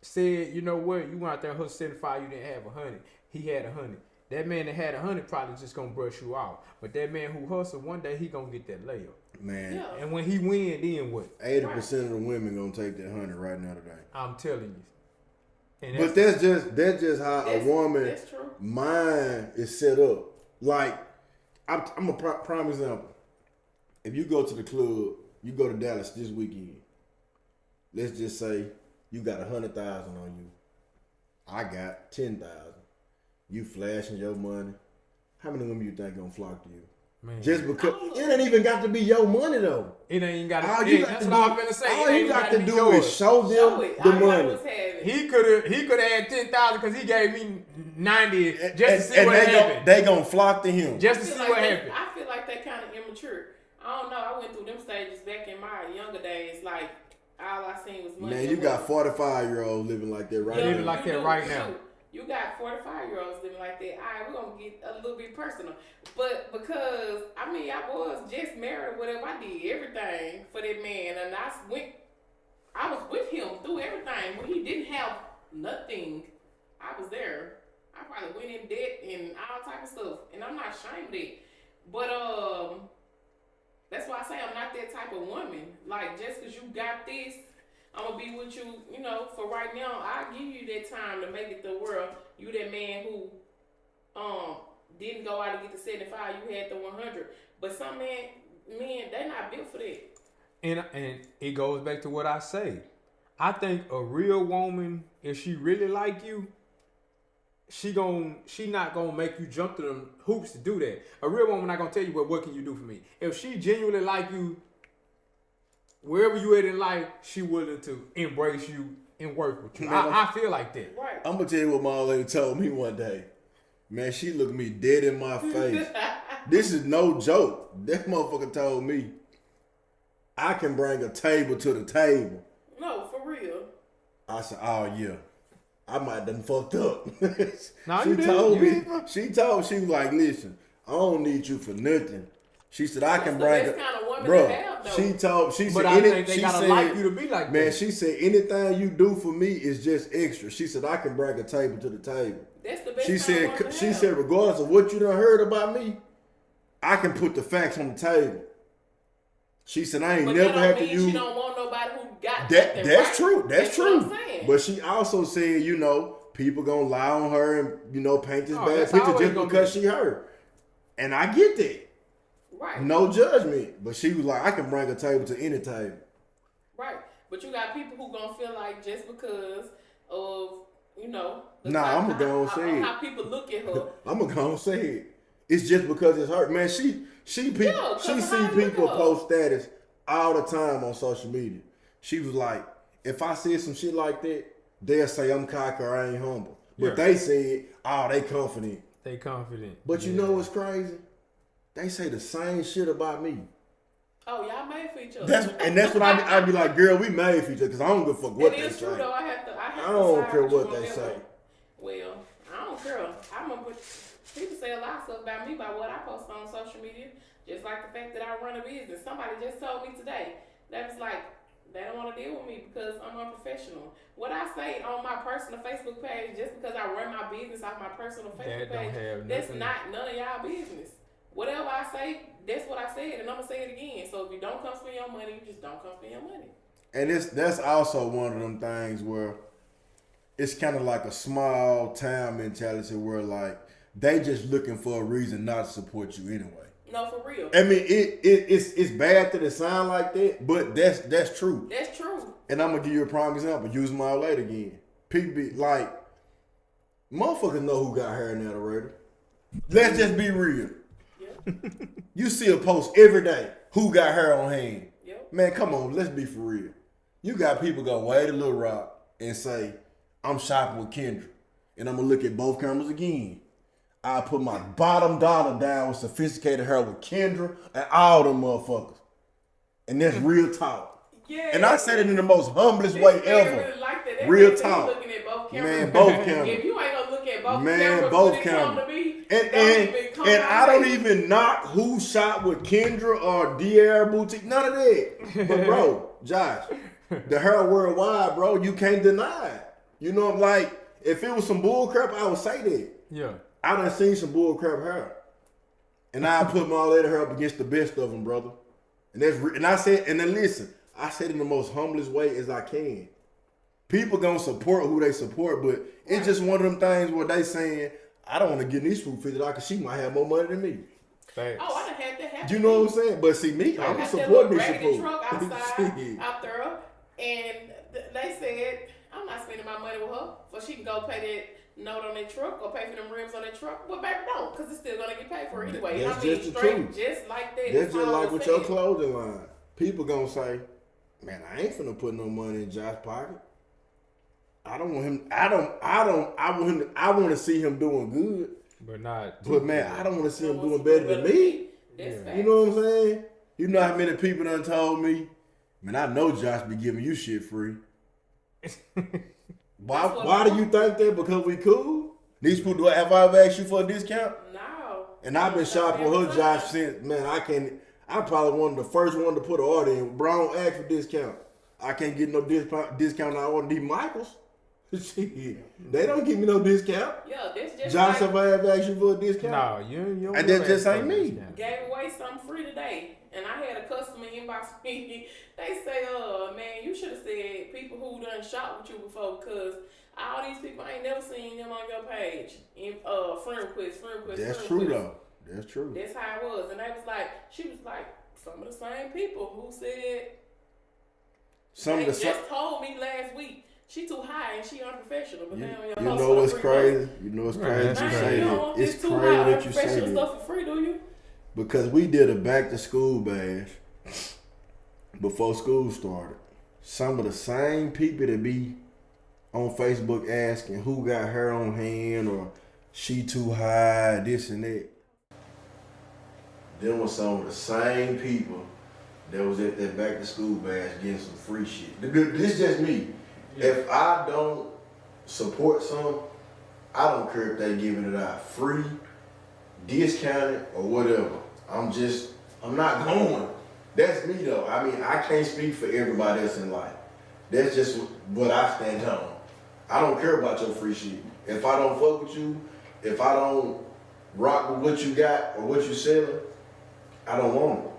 said, you know what, you went out there and hustled 75, you didn't have 100. He had 100. That man that had 100 probably just gonna brush you off. But that man who hustled, one day he gonna get that layup. Man, Yeah. And when he win, then what? 80% of the women gonna take that 100 right now today. I'm telling you. And But that's just how a woman That's true. mind is set up. Like I'm a prime example. If you go to the club, you go to Dallas this weekend. Let's just say you got 100,000 on you. I got 10,000. You flashing your money. How many women you think gonna flock to you? Man. Just because it ain't even got to be your money though. It ain't got All to. you got That's to what do, I'm finna say. all It ain't you got gotta to be do yours. is show Show them it. the All money. was having. He could have had 10,000 because he gave me 90 just to see and what happened. they gonna flock to him. Just to I see feel what like happened. I feel like that kind of immature. I I don't know. I went through them stages back in my younger days. Like, all I seen was money. Man, you got 45-year-olds living like that right Living now. like that right now. You got 45-year-olds living like that. All right, we're going to get a little bit personal. But because, I mean, I was just married or whatever. I did everything for that man. And I was with him through everything. When he didn't have nothing, I was there. I probably went in debt and all type of stuff. And I'm not ashamed of it. But, that's why I say I'm not that type of woman. Like, just because you got this, I'm going to be with you, you know, for right now. I'll give you that time to make it the world. You that man who didn't go out and get the 75, you had the 100. But some men, they not built for that. And it goes back to what I say. I think a real woman, if she really like you, she not gonna make you jump to them hoops to do that. A real woman not gonna tell you, well, what can you do for me? If she genuinely like you, wherever you at in life, she willing to embrace you and work with you. I feel like that. Right. I'm gonna tell you what my old lady told me one day. Man, she looked me dead in my face. This is no joke. That motherfucker told me, I can bring a table to the table. No, for real. I said, oh yeah. I might have done fucked up. Nah, she you did. told You me, did. she was like, listen, I don't need you for nothing. She said, I can That's bring the best kind of woman bro. to have, though. She But said, I think they gotta like you to be like man, that. she said, anything you do for me is just extra. She said, I can bring a table to the table. That's the best She kind of woman to she have. said, regardless of what you done heard about me, I can put the facts on the table. She said, I ain't But never that had don't to mean use. she don't want nobody who got That's right. true. That's true. What I'm saying. But she also said, you know, people gonna lie on her and, you know, paint this bad that's picture always just gonna because be. she her. And I get that. Right. No judgment. But she was like, I can bring a table to any table. Right. But you got people who gonna feel like just because of, you know, the Nah, type- I'ma go and say it. how people look at her. I'm gonna go and say it. It's just because it's her. Man, she see Yeah, 'cause of see how you look people at her. post status all the time on social media. She was like, if I said some shit like that, they'll say I'm cocky or I ain't humble. But Yeah. they said, oh, they confident. They confident. But you Yeah. know what's crazy? They say the same shit about me. Oh, y'all made for each other. That's what I be like, girl, we made for each other because I don't give a fuck what It they is say. true though. I have to I don't side care with what you on they that say. one. Well, I don't care. I'm gonna put people say a lot of stuff about me by what I post on social media. Just like the fact that I run a business. Somebody just told me today that was like they don't want to deal with me because I'm unprofessional. What I say on my personal Facebook page, just because I run my business off my personal Facebook That don't page, have that's nothing. not none of y'all business. Whatever I say, that's what I said, and I'm gonna say it again. So if you don't come spend your money, you just don't come spend your money. And that's also one of them things where it's kind of like a small town mentality where like they just looking for a reason not to support you anyway. No, for real. I mean, it's bad that it sound like that, but that's true. That's true. And I'm gonna give you a prime example. Use my old lady again. People be like, motherfuckers know who got hair in the elevator. Let's just be real. Yep. You see a post every day. Who got hair on hand? Yep. Man, come on, let's be for real. You got people go way to Little Rock and say, I'm shopping with Kendra. And I'm gonna look at both cameras again. I put my bottom dollar down with sophisticated hair with Kendra and all them motherfuckers. And that's real talk. Yeah. And I said it in the most humblest way This man ever. really like that. That Real man said he talk. looking at both cameras. Man, both cameras. If you ain't gonna look at both Man, cameras, both when it come cameras. to me, And don't even come and my I don't way. even knock who shot with Kendra or DR Boutique. None of that. But bro, Josh, the hair worldwide, bro, you can't deny it. You know, like if it was some bull crap, I would say that. Yeah. I done seen some bull crap hair, and I put my lady hair up against the best of them, brother. And and I said, and then listen, I said in the most humblest way as I can. People gonna support who they support, but it's just one of them things where they saying, I don't want to get these food fitted out because she might have more money than me. Facts. Oh, I done had that happen. You know what I'm saying? But see me, I I'm got that support little Nisha raggedy Pooh. truck outside, Shit. out there, and they said, I'm not spending my money with her, so she can go pay that note on that truck or pay for them rims on that truck. Well, baby, no, because it's still gonna get paid for anyway. That's I mean, just the straight, truth. just like that. That's just all like I'm with your saying. clothing line. People gonna say, man, I ain't finna put no money in Josh's pocket. I don't want him. I want him. I want to see him doing good. But not. But man, I don't want to see him I doing want better to than see me. That's Yeah. facts. You know what I'm saying? You know how many people done told me, man, I know Josh be giving you shit free. Why do you think that? Because we cool? These people, have I ever asked you for a discount? No. And I've been shopping with her, Josh, since, man, I'm probably one of the first one to put an order in. Bro, I don't ask for discount. I can't get no discount. I order these Michaels. Shit, they don't give me no discount. Yeah, that's just Josh, like, have I ever asked you for a discount? No, you don't. And that just ain't me. gave away something free today, and I had a customer inbox me. They say, man, you should have said people who done shop with you before, because all these people, I ain't never seen them on your page. In friend request. That's true though. That's true. That's how it was. And they was like, she was like, some of the same people who said, they just told me last week, she too high and she unprofessional. But now you know what's crazy? You know what's crazy that you say that? It's crazy that you say that. Stuff for free, do you? Because we did a back to school bash before school started. Some of the same people that be on Facebook asking who got her on hand or she too high, this and that. Them was some of the same people that was at that back to school bash getting some free shit. This just me. Yeah. If I don't support some, I don't care if they giving it out free, discounted, or whatever. I'm not going. That's me though. I mean, I can't speak for everybody else in life. That's just what I stand on. I don't care about your free shit. If I don't fuck with you, if I don't rock with what you got or what you selling, I don't want it.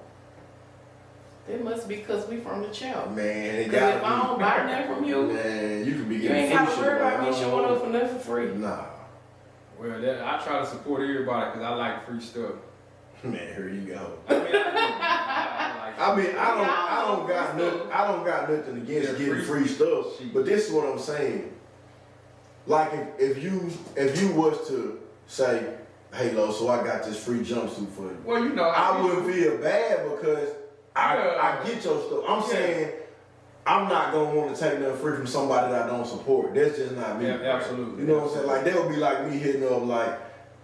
It must be because we from the chow. Man, it Because got if I don't buy nothing from you, man, you can be you getting ain't free got to shit. worry about me showing up for nothing for free. Nah. Well, I try to support everybody because I like free stuff. Man, here you go. I mean, I don't got nothing against getting free stuff. But this is what I'm saying. Like if you was to say, hey Lowso, I got this free jumpsuit for you. Well, you know, I wouldn't feel bad because I get your stuff. I'm saying I'm not gonna want to take nothing free from somebody that I don't support. That's just not me. Yeah, absolutely. You know what I'm saying? Like they would be like me hitting up like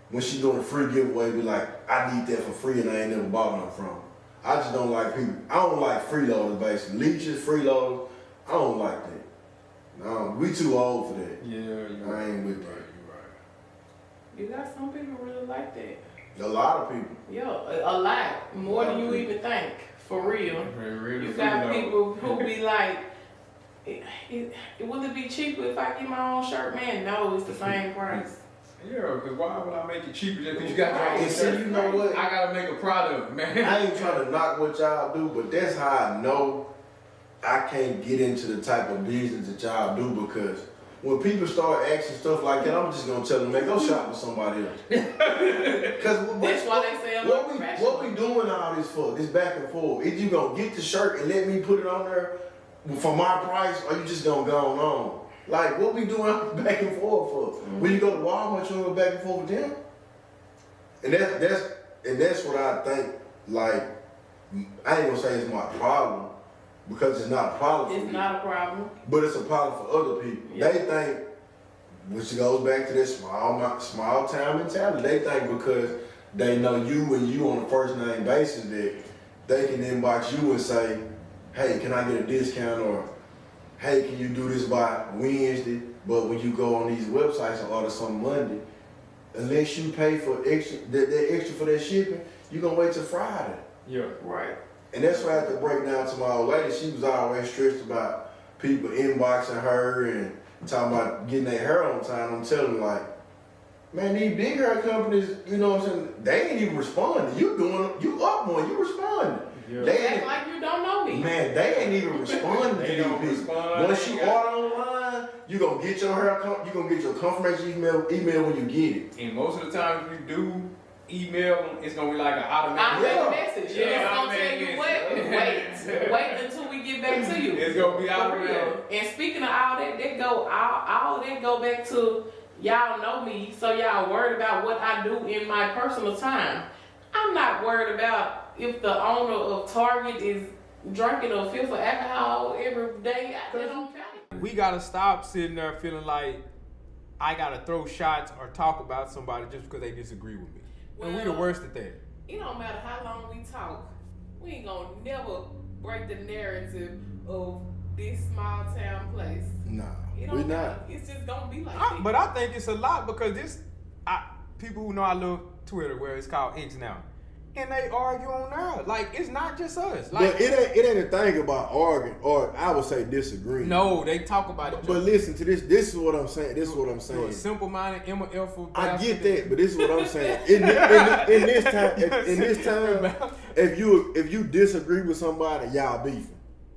when she doing a free giveaway, be like, I need that for free and I ain't never bought nothing from her. I just don't like people. I don't like freeloaders basically. Leeches, freeloaders. I don't like that. No, we too old for that. Yeah, I ain't with that. You're right. You got some people really like that. A lot of people. Yeah, a lot. More than you even think. For real. Really You got people who be like, would it be cheaper if I get my own shirt? Man, no, it's the same price. Yeah, because why would I make it cheaper just because you got your own And see, shirt? you know what? I gotta make a product, man. I ain't trying to knock what y'all do, but that's how I know I can't get into the type of business that y'all do, because when people start asking stuff like that, I'm just gonna tell them, man, go shop with somebody else. Because That's why they say what we doing all this for? This back and forth. Is you gonna get the shirt and let me put it on there for my price, or you just gonna go on? Like, what we doing back and forth for? When you go to Walmart, you go back and forth with them? And that's what I think, like, I ain't gonna say it's my problem, because it's not a problem for me. It's not a problem. But it's a problem for other people. Yeah. They think, which goes back to this small town mentality, they think because they know you and you on a first name basis that they can inbox you and say, hey, can I get a discount, or hey, can you do this by Wednesday? But when you go on these websites and order something Monday, unless you pay for that extra for that shipping, you're gonna wait till Friday. Yeah. Right. And that's why I have to break down to my old lady. She was always stressed about people inboxing her and talking about getting their hair on time. I'm telling them, like, man, these big hair companies, you know what I'm saying, they ain't even responding. You up one, you responding. Yeah. They Act ain't, like you don't know me. man, they ain't even responding to They these don't people. respond. Once you order online, you gonna get your hair, you gonna get your confirmation email when you get it. And most of the time, if you do email them, it's gonna be like an automatic. Message. Yeah, It's gonna automatic tell you message. wait until we get back to you. It's gonna be For automatic. real. And speaking of all that go back to y'all know me, so y'all worried about what I do in my personal time. I'm not worried about if the owner of Target is drinking a fifth of alcohol every day. That don't count. We gotta stop sitting there feeling like I gotta throw shots or talk about somebody just because they disagree with me. And we the Well, worst at that. It don't matter how long we talk we ain't gonna never break the narrative of this small town place. Nah, It we don't not. matter. It's just gonna be like that. But I think it's a lot because people who know I love Twitter, where it's called X now, and they argue on there. Like, it's not just us. Like, But it ain't a thing about arguing, or I would say disagreeing. no, they talk about it. But listen to this. This is what I'm saying. This is what I'm You're saying. a simple-minded, ML I get that, but this is what I'm saying. In this time, if you disagree with somebody, y'all beefing.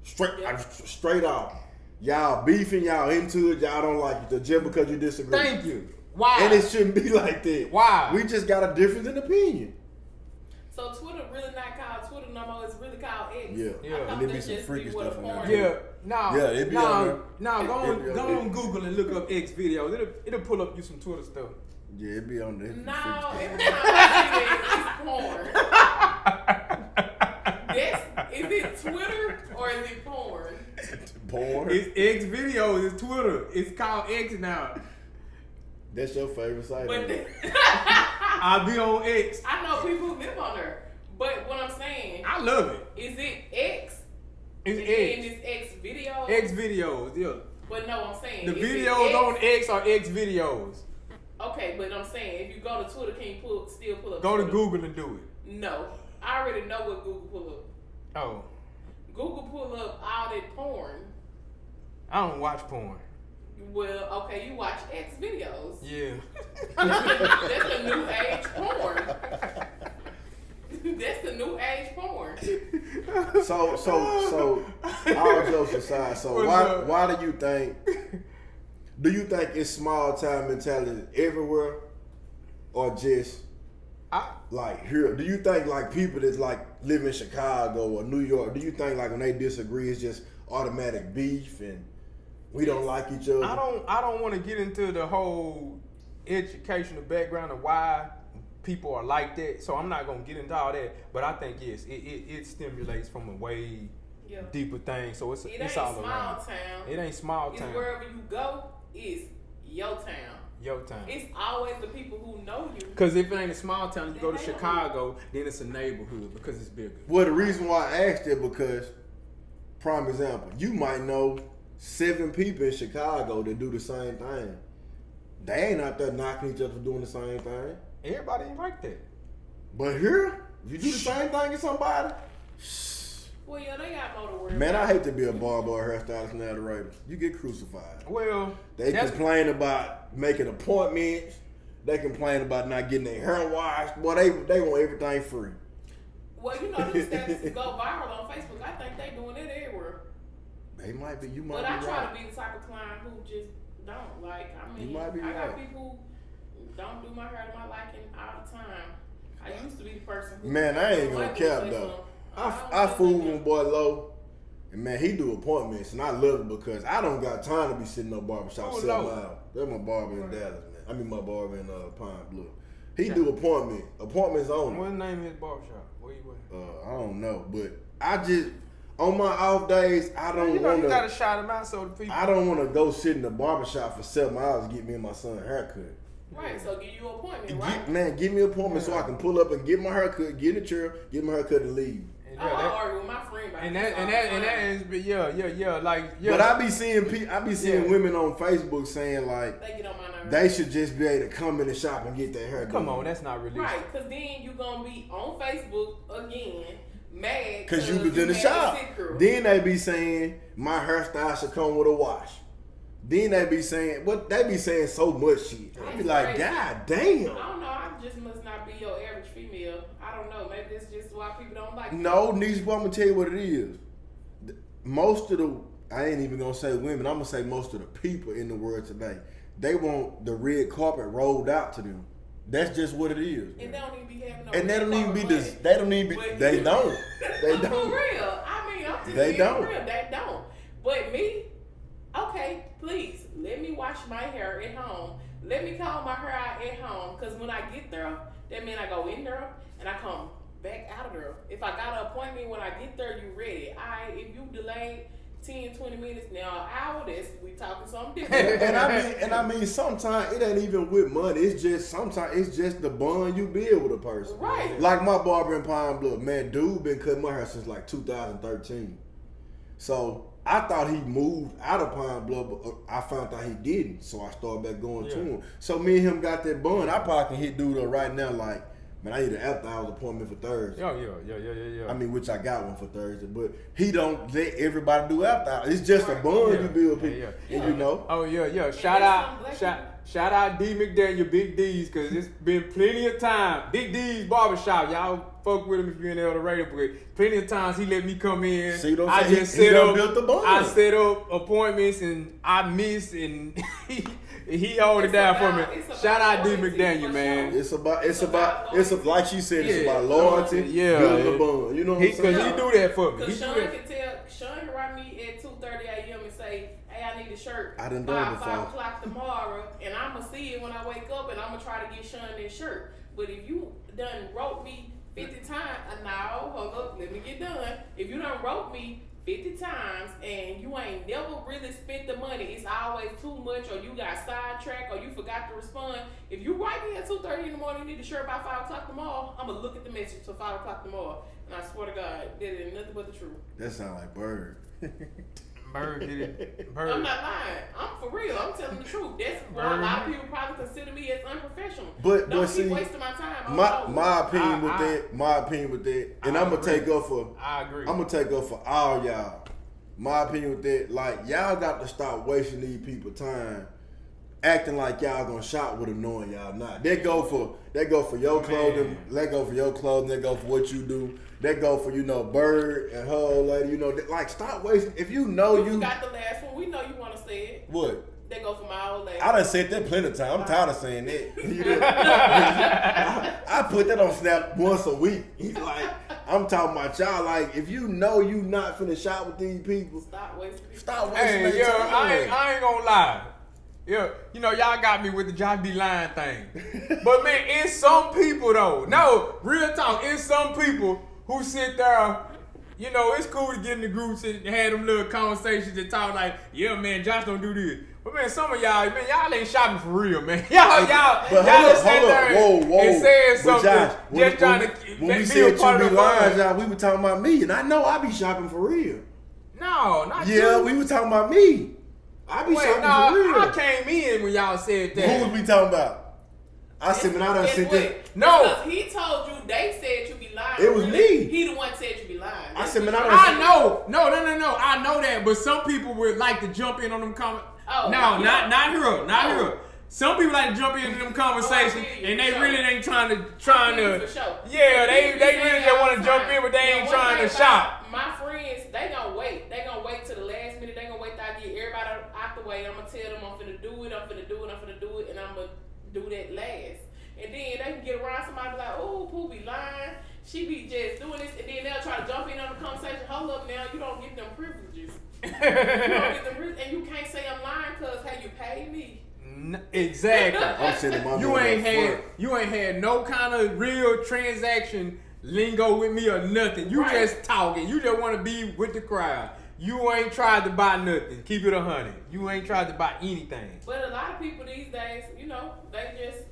Straight off. Y'all beefing, y'all into it, y'all don't like it just because you disagree. Thank you. Why? And it shouldn't be like that. Why? We just got a difference in opinion. So Twitter really not called Twitter no more. It's really called X. Yeah. Yeah. I thought And it be that some just freaky where stuff the in there. porn- Yeah, no, Yeah, it be on there. no, go It be on on Google and look up X videos. It'll pull up you some Twitter stuff. Yeah, it be on there. No, every time I see that, it's porn. Is it Twitter or is it porn? Porn. It's X videos. It's Twitter. It's called X now. That's your favorite site. But I'll be on X. I know people who live on there. But what I'm saying, I love it. is it X? It's And X. it's X video? X videos. Yeah. But no, I'm saying. The is it videos X? on X are X videos. Okay, but I'm saying, if you go to Twitter, can you still pull up Go to Twitter? Google and do it. No. I already know what Google pull up. Oh, Google pull up all that porn. I don't watch porn. Well, okay, you watch X videos. Yeah. That's the new age porn. That's the new age porn. So all jokes aside, so What's why up? why do you think it's small town mentality everywhere, or just like here? Do you think like people that like live in Chicago or New York, do you think like when they disagree it's just automatic beef and we don't like each other? I don't want to get into the whole educational background of why people are like that. So I'm not gonna get into all that. But I think yes, it stimulates from a way Yeah. deeper thing. So it's It it's ain't all small around. town. It ain't small It's town. wherever you go, it's your town. Your town. It's always the people who know you. Because if it ain't a small town, you go to They know. Chicago, then it's a neighborhood because it's bigger. Well, the reason why I asked it because, prime example, you might know 7 people in Chicago that do the same thing. They ain't out there knocking each other for doing the same thing. Everybody ain't like that. But here, if you do the same thing as somebody, Well, yeah, they got more to worry man, about. I hate to be a barber or hairstylist narrator. You get crucified. Well, They that's complain about making appointments. They complain about not getting their hair washed. Boy, they want everything free. Well, you know, these statuses go viral on Facebook. I think they doing it everywhere. They might be. You might But be I try right. to be the type of client who just don't. Like, I mean, You might be I got right. people who don't do my hair to my liking all the time. I used to be the person who... Man, I ain't gonna Like, cap say though. something. I fool my boy Low, and man, he do appointments, and I love it because I don't got time to be sitting in no barbershop Oh, 7 no. miles. That's my barber in Dallas, man. I mean my barber in Pine Bluff. He do appointments only. what's the name of his barbershop? Where you at? I don't know, but I just on my off days I don't You know, want you gotta to. shout him out so the people. I don't want to go sit in the barbershop for 7 hours to get me and my son a haircut. Right, so give you an appointment, right? Man, give me an appointment so I can pull up and get my haircut, get in the chair, get my haircut, and leave. And I yeah, that- argue with my friend about and this that all and the that and time. that is yeah like yeah. But I be seeing Yeah. women on Facebook saying like They get on my nerves. they should just be able to come in the shop and get their hair Come done. on, that's not realistic. Right, because then you going to be on Facebook again, mad. Cause you was in the had shop. a sick girl. Then they be saying my hairstyle should come with a wash. Then they be saying so much shit. I be It's like, crazy. God damn. I don't know, I just must not be your average female. I don't know, maybe that's just why people don't like me. No, Nisha, I'm gonna tell you what it is. Most of the, I ain't even gonna say women, I'm gonna say most of the people in the world today, they want the red carpet rolled out to them. That's just what it is. And they don't even be having no And they don't even be red this. carpet They don't even be. But- They don't. They I'm don't. for real. I mean, I'm just They being don't. for real. They don't. But me, okay, please let me wash my hair at home. Let me comb my hair out at home. Cause when I get there, that means I go in there and I come back out of there. If I got an appointment when I get there, you ready. If you delayed 10, 20 minutes, now an hour, we talking something different. and I mean, sometimes it ain't even with money. It's just sometimes it's just the bond you build with a person. Right. Like my barber in Pine Bluff, man, dude been cutting my hair since like 2013. So I thought he moved out of Pine Bluff, but I found out he didn't. So I started back going to him. So me and him got that bond. I probably can hit dude up right now like, man, I need an after hours appointment for Thursday. Yeah. I mean, which I got one for Thursday, but he don't let everybody do after hours. It's just a bond you build people, and you know. Oh yeah. Shout out D McDaniel, Big D's, cause it's been plenty of time. Big D's Barbershop, y'all fuck with him if you're in El Dorado, but plenty of times he let me come in. See, I just he set up, built the bond. I set up appointments and I missed and he hold it down for me. Shout out D McDaniel, man. It's like she said, it's about loyalty, building the bond. You know what I'm saying? Cause he do that for me. Cause Sean can write me at 2:30 a.m. and say, hey, I need a shirt I done by done it 5 before. o'clock tomorrow, and I'ma see it when I wake up, and I'ma try to get Sean that shirt. But if you done wrote me 50 times, now hold up, let me get done. If you done wrote me 50 times and you ain't never really spent the money, it's always too much, or you got sidetracked, or you forgot to respond. If you write me at 2:30 in the morning, you need a shirt by 5 o'clock tomorrow, I'm gonna look at the message till 5 o'clock tomorrow. And I swear to God, that is nothing but the truth. That sound like Bird. Bird did it. Bird. I'm not lying. I'm for real. I'm telling the truth. That's why a lot of people probably consider me as unprofessional. But Don't see, keep wasting my time. my opinion with that, and I'm gonna take up for. I agree. I'm gonna take up for all y'all. My opinion with that, like y'all got to stop wasting these people time, acting like y'all gonna shop with them knowing y'all not. That go for your clothing. That go for your clothing. That go for what you do. That go for Bird and her old lady. Like stop wasting. If you know you got the last one. We know you want to say it. What? They go for my old lady. I done said that plenty of times. I'm tired of saying that. I put that on Snap once a week. Like, I'm talking about y'all. Like, if you know you not finna shop with these people, stop wasting their time. I ain't gonna lie. Yeah, y'all got me with the Josh B. Line thing. But man, it's some people though. No, real talk. It's some people who sit there. It's cool to get in the groups and have them little conversations and talk like, yeah, man, Josh don't do this. But man, some of y'all, man, y'all ain't shopping for real, man. Y'all just sat there and said something, Josh, just trying to when we be said a part you of be the lying, fun. Josh, we were talking about me, and I know I be shopping for real. No, not you. Yeah, we were talking about me. I be shopping for real. I came in when y'all said that. Who was we talking about? I said, man, I done said that. No. Because he told you they said you be lying. It was me. He the one said you be lying. I said, man, I know. No. I know that, but some people would like to jump in on them comments. Oh, no, yeah. not here. Some people like to jump into them conversations, and they really ain't trying to. Yeah, they really just want to jump in, but they ain't trying to shop. My friends, they gonna wait. They gonna wait till the last minute. They gonna wait till I get everybody out the way. I'm gonna tell them I'm finna do it, and I'm gonna do that last. And then they can get around somebody be like, oh, Pooh be lying. She be just doing this, and then they'll try to jump in on the conversation. Hold up now, you don't get them privileges. You don't get them privileges, and you can't say I'm lying because hey, you paid me. Exactly. I'm sending my you ain't had no kind of real transaction lingo with me or nothing. You just talking. You just want to be with the crowd. You ain't tried to buy nothing. Keep it 100. You ain't tried to buy anything. But a lot of people these days, they just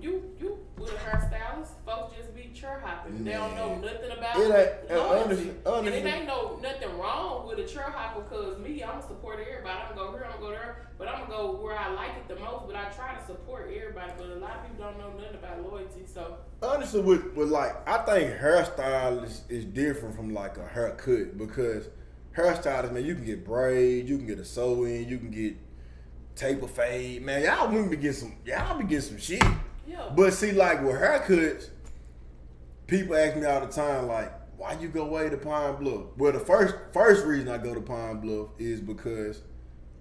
you with a hairstylist, folks just be chair hopping. They don't know nothing about it. And it ain't nothing wrong with a chair hopper because me, I'm gonna support everybody. I'm gonna go here, I'm gonna go there, but I'm gonna go where I like it the most. But I try to support everybody. But a lot of people don't know nothing about loyalty. So honestly, with like, I think hairstyle is different from like a haircut because hairstylist, man, you can get braids, you can get a sew-in, you can get taper fade, man. Y'all be getting some shit. Yeah. But see, like with haircuts, people ask me all the time, like, why you go way to Pine Bluff? Well, the first reason I go to Pine Bluff is because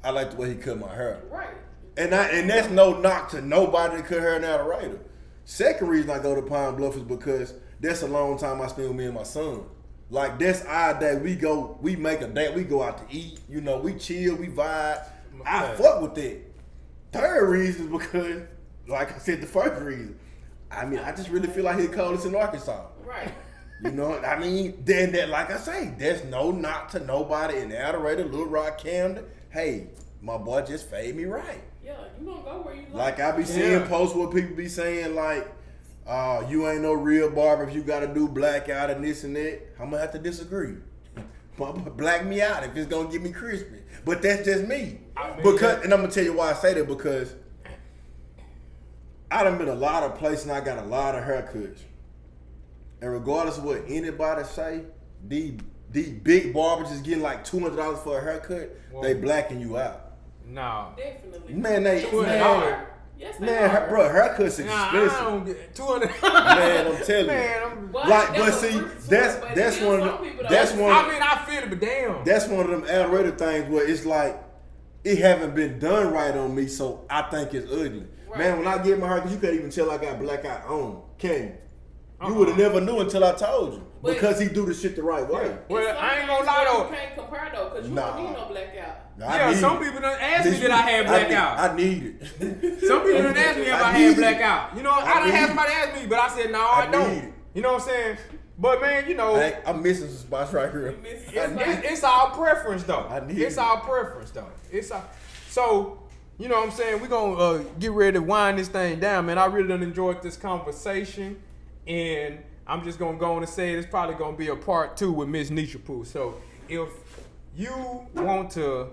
I like the way he cut my hair. Right. And that's no knock to nobody that cut hair in Alvarado. Second reason I go to Pine Bluff is because that's a long time I spend with me and my son. Like that's our day. We make a day. We go out to eat. We chill. We vibe. I fuck with that. Third reason is because, like I said, the first reason. I mean, I just really feel like he's coldest in Arkansas. Right. You know what I mean? Then that, like I say, there's no knock to nobody in Adorator, Little Rock, Camden. Hey, my boy just fade me right. Yeah, you gonna go where you Like I be seeing posts where people be saying like, you ain't no real barber if you gotta do blackout and this and that. I'm gonna have to disagree. Black me out if it's gonna get me crispy. But that's just me. And I'm gonna tell you why I say that, because I done been a lot of places and I got a lot of haircuts. And regardless of what anybody say, these big barbers is getting like $200 for a haircut. Whoa. They blacking you out. No. Definitely. Man, they $200. Yes, they are. Bro, haircuts expensive. I don't get $200. Man, I'm telling you. But see, that's one of them. I mean, I feel it, but damn. That's one of them Adorator things where it's like it haven't been done right on me, so I think it's ugly. Right. Man, when I get my haircut, you can't even tell I got blackout on. Can you? You would have never knew until I told you. But because he do the shit the right way. Well, I ain't gonna lie though. You can't compare though, because you don't need no blackout. Yeah, some people done asked me that I had blackout. I need it. Some people done asked me if I had blackout. You know, I done had somebody ask me, but I said, no, I don't. You know what I'm saying? But man, you know. I'm missing some spots right here. It's our preference though. It's our preference though. So, you know what I'm saying? We're gonna get ready to wind this thing down, man. I really done enjoyed this conversation. And I'm just gonna go on and say it's probably gonna be a part 2 with Miss NeshaPooh. So if you want to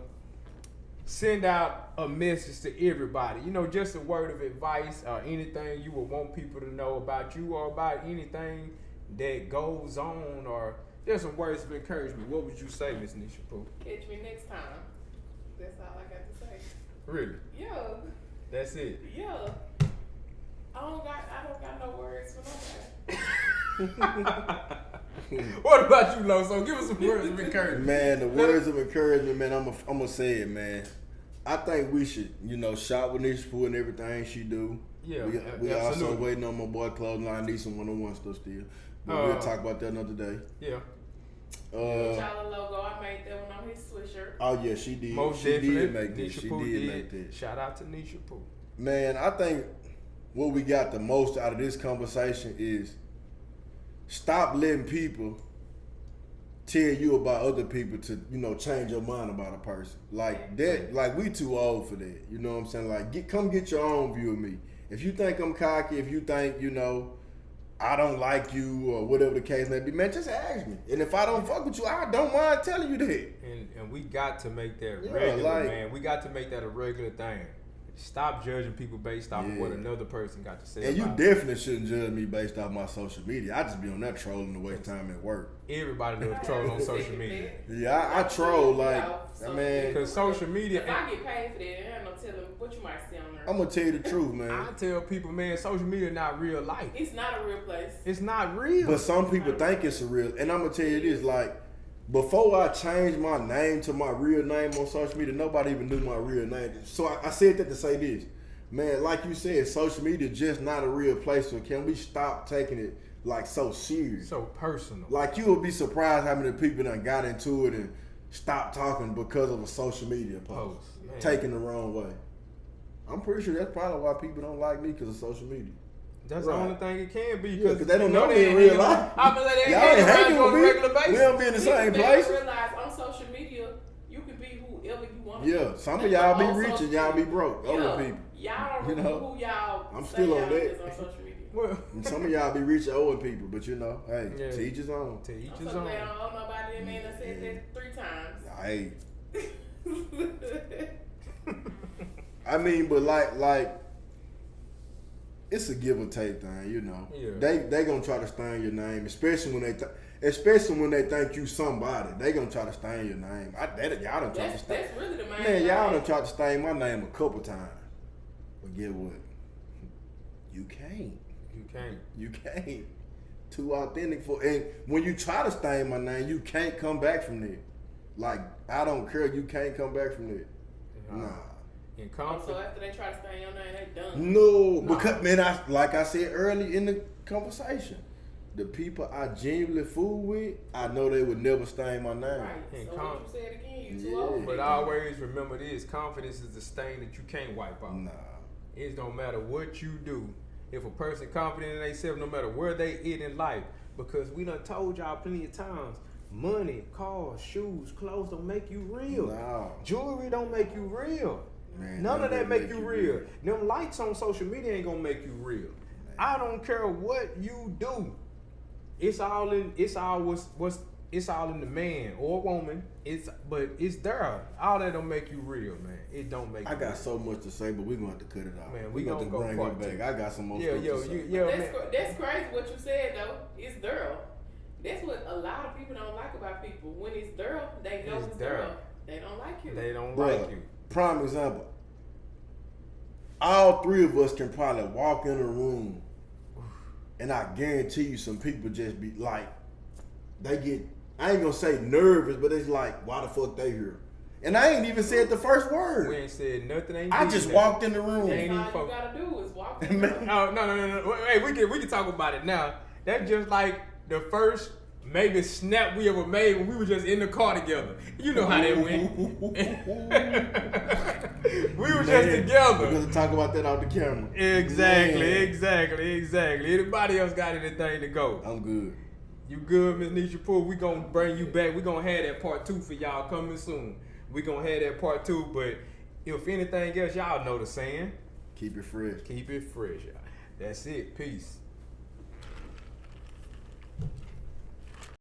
send out a message to everybody, you know, just a word of advice or anything you would want people to know about you or about anything that goes on, or just some words of encouragement, what would you say, Miss NeshaPooh? Catch me next time. That's all I got to say. Really? Yeah. That's it? Yeah. I don't got no words for nobody. What about you, Lowso? Give us some words of encouragement. Man, the words of encouragement, man, I'm gonna say it, man. I think we should, you know, shop with NeshaPooh and everything she do. Yeah, we also waiting on my boy clothing line. Need some one-on-one stuff still. But we'll talk about that another day. Yeah. Y'all logo, I made that one on his sweatshirt. Oh yeah, she did. Most she definitely. did make that. She did make that. Shout out to NeshaPooh. Man, I think what we got the most out of this conversation is stop letting people tell you about other people to, you know, change your mind about a person. Like that, like we too old for that. You know what I'm saying? Like come get your own view of me. If you think I'm cocky, if you think, you know, I don't like you or whatever the case may be, man, just ask me. And if I don't fuck with you, I don't mind telling you that. And we got to make that regular, man. We got to make that a regular thing. Stop judging people based off of what another person got to say. And you definitely shouldn't judge me based off my social media. I just be on that trolling to waste time at work. Everybody loves troll on social media. Yeah, I troll like, man. Because social media. If I get paid for that, I don't tell them what you might see on there. I'm gonna tell you the truth, man. I tell people, man, social media not real life. It's not a real place. It's not real. But some people think it's a real. And I'm gonna tell you this, like, before I changed my name to my real name on social media, nobody even knew my real name. So I said that to say this. Man, like you said, social media just not a real place. So can we stop taking it like so serious? So personal. Like you would be surprised how many people done got into it and stopped talking because of a social media post. Taken the wrong way. I'm pretty sure that's probably why people don't like me, because of social media. That's the only thing it can be. Because they don't know me in real life. I mean, they ain't hanging on a regular basis. We don't be in the same place. They realize on social media, you can be whoever you want. Yeah, some of y'all be rich and y'all be broke. Older people. Y'all don't know who y'all. I'm still on that. On social media. Well, some of y'all be rich older people, but you know, hey, to each his own. To each his own. own. I don't know nobody that man that said that 3 times. Hey. I mean, but like, it's a give or take thing, you know. Yeah. They gonna try to stain your name, especially when they think you somebody. They gonna try to stain your name. Y'all done tried to stain. That's really the main Man, y'all done tried to stain my name a couple times. But get what? You can't. You can't. Too authentic for. And when you try to stain my name, you can't come back from there. Like, I don't care. You can't come back from there. Nah. So after they try to stain your name, they done. No, because man, like I said early in the conversation, the people I genuinely fool with, I know they would never stain my name. Right. So what you said again, you too old. But always remember this: confidence is the stain that you can't wipe off. Nah. It don't matter what you do. If a person confident in themselves, no matter where they at in life, because we done told y'all plenty of times, money, cars, shoes, clothes don't make you real. No. Jewelry don't make you real. Man, None of that make you real. real. Them likes on social media ain't gonna make you real. I don't care what you do. It's all in the man or woman. But it's there. All that don't make you real, man. It don't make I you got real. so much to say, but we're gonna have to cut it off. Man, we we got to gonna go bring part it back. two. I got some more Yeah, stuff to say. man. That's crazy what you said though. It's thorough. That's what a lot of people don't like about people. When it's thorough, they know it's thorough. They don't like you. They don't Bruh, like you. Prime example. All three of us can probably walk in a room, and I guarantee you, some people just be like, they get. I ain't gonna say nervous, but it's like, why the fuck they here? And I ain't even said the first word. We ain't said nothing. I just walked in the room. That's Ain't even all folk- you gotta do is walk in. No. Wait, we can talk about it now. That's just like the first maybe snap we ever made when we were just in the car together. You know how that went. We were just together. We're gonna talk about that off the camera. Exactly. Anybody else got anything to go? I'm good. You good, Miss NeshaPooh? We gonna bring you back. We gonna have that part 2 for y'all coming soon. We gonna have that part 2, but if anything else, y'all know the saying. Keep it fresh. Keep it fresh, y'all. That's it. Peace.